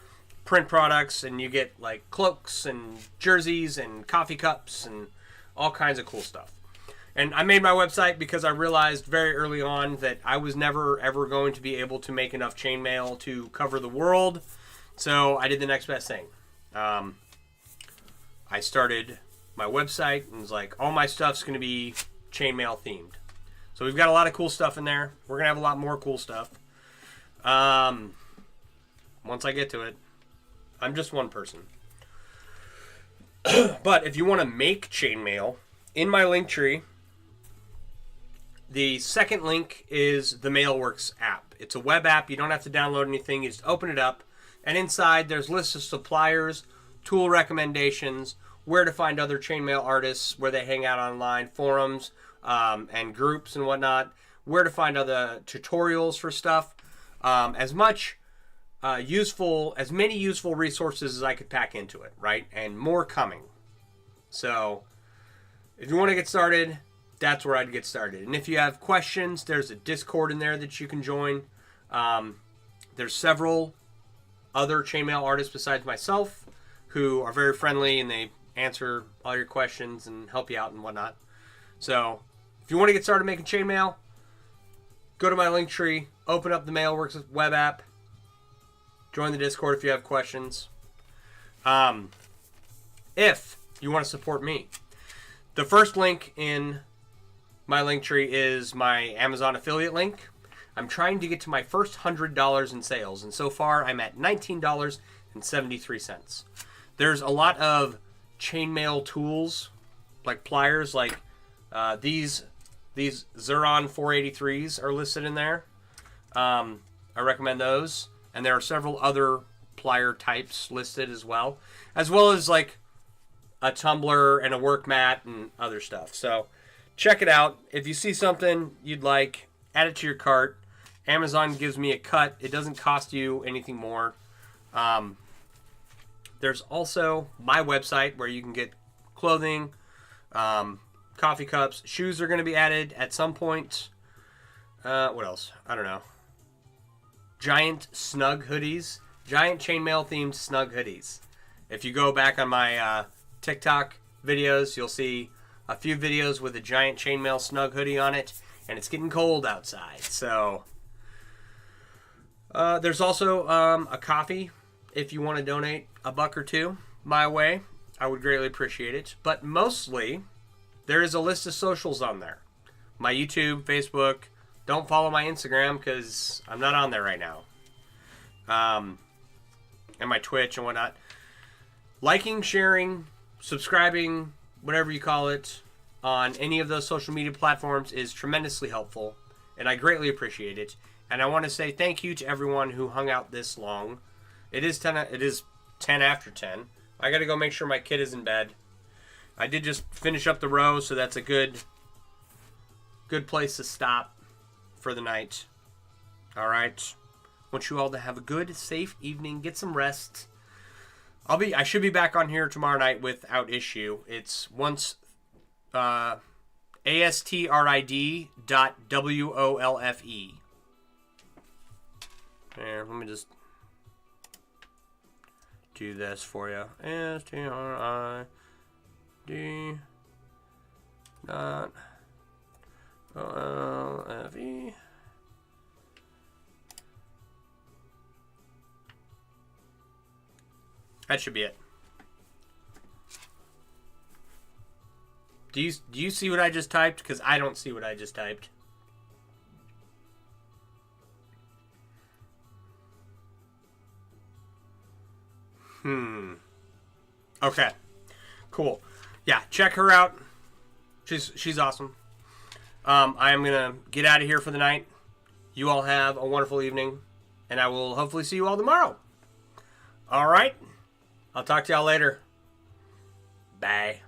print products, and you get like cloaks and jerseys and coffee cups and all kinds of cool stuff. And I made my website because I realized very early on that I was never ever going to be able to make enough chainmail to cover the world. So I did the next best thing. I started my website and was like, all my stuff's going to be chainmail themed. So we've got a lot of cool stuff in there. We're going to have a lot more cool stuff. Once I get to it. I'm just one person. But if you want to make chainmail, in my link tree, the second link is the Mailworks app. It's a web app. You don't have to download anything. You just open it up. And inside, there's lists of suppliers, tool recommendations, where to find other chainmail artists, where they hang out online, forums, and groups and whatnot, where to find other tutorials for stuff. As many useful resources as I could pack into it, right? And more coming. So, if you want to get started, that's where I'd get started. And if you have questions, there's a Discord in there that you can join. There's several other chainmail artists besides myself who are very friendly, and they answer all your questions and help you out and whatnot. So, if you want to get started making chainmail, go to my link tree, open up the Mailworks web app, join the Discord if you have questions. If you want to support me, the first link in my link tree is my Amazon affiliate link. I'm trying to get to my first $100 in sales, and so far I'm at $19.73. There's a lot of chainmail tools, like pliers, like these Xuron 483s are listed in there. I recommend those, and there are several other plier types listed as well as like a tumbler and a work mat and other stuff. So check it out. If you see something you'd like, add it to your cart. Amazon gives me a cut. It doesn't cost you anything more. There's also my website where you can get clothing, coffee cups. Shoes are going to be added at some point. What else? I don't know. Giant snug hoodies. Giant chainmail themed snug hoodies. If you go back on my TikTok videos, you'll see a few videos with a giant chainmail snug hoodie on it, and it's getting cold outside. So there's also a coffee if you want to donate a buck or two my way. I would greatly appreciate it. But mostly, there is a list of socials on there. My YouTube, Facebook. Don't follow my Instagram because I'm not on there right now. And my Twitch and whatnot. Liking, sharing, subscribing, whatever you call it, on any of those social media platforms is tremendously helpful, and I greatly appreciate it. And I want to say thank you to everyone who hung out this long. It is 10 after 10. I got to go make sure my kid is in bed. I did just finish up the row, so that's a good place to stop for the night. All right. Want you all to have a good, safe evening. Get some rest. I should be back on here tomorrow night without issue. It's once astrid.wolfe. Here, let me just do this for you. astrid.wolfe. That should be it. Do you see what I just typed? Because I don't see what I just typed. Okay. Cool. Yeah, check her out. She's awesome. I am gonna get out of here for the night. You all have a wonderful evening, and I will hopefully see you all tomorrow. All right. I'll talk to y'all later. Bye.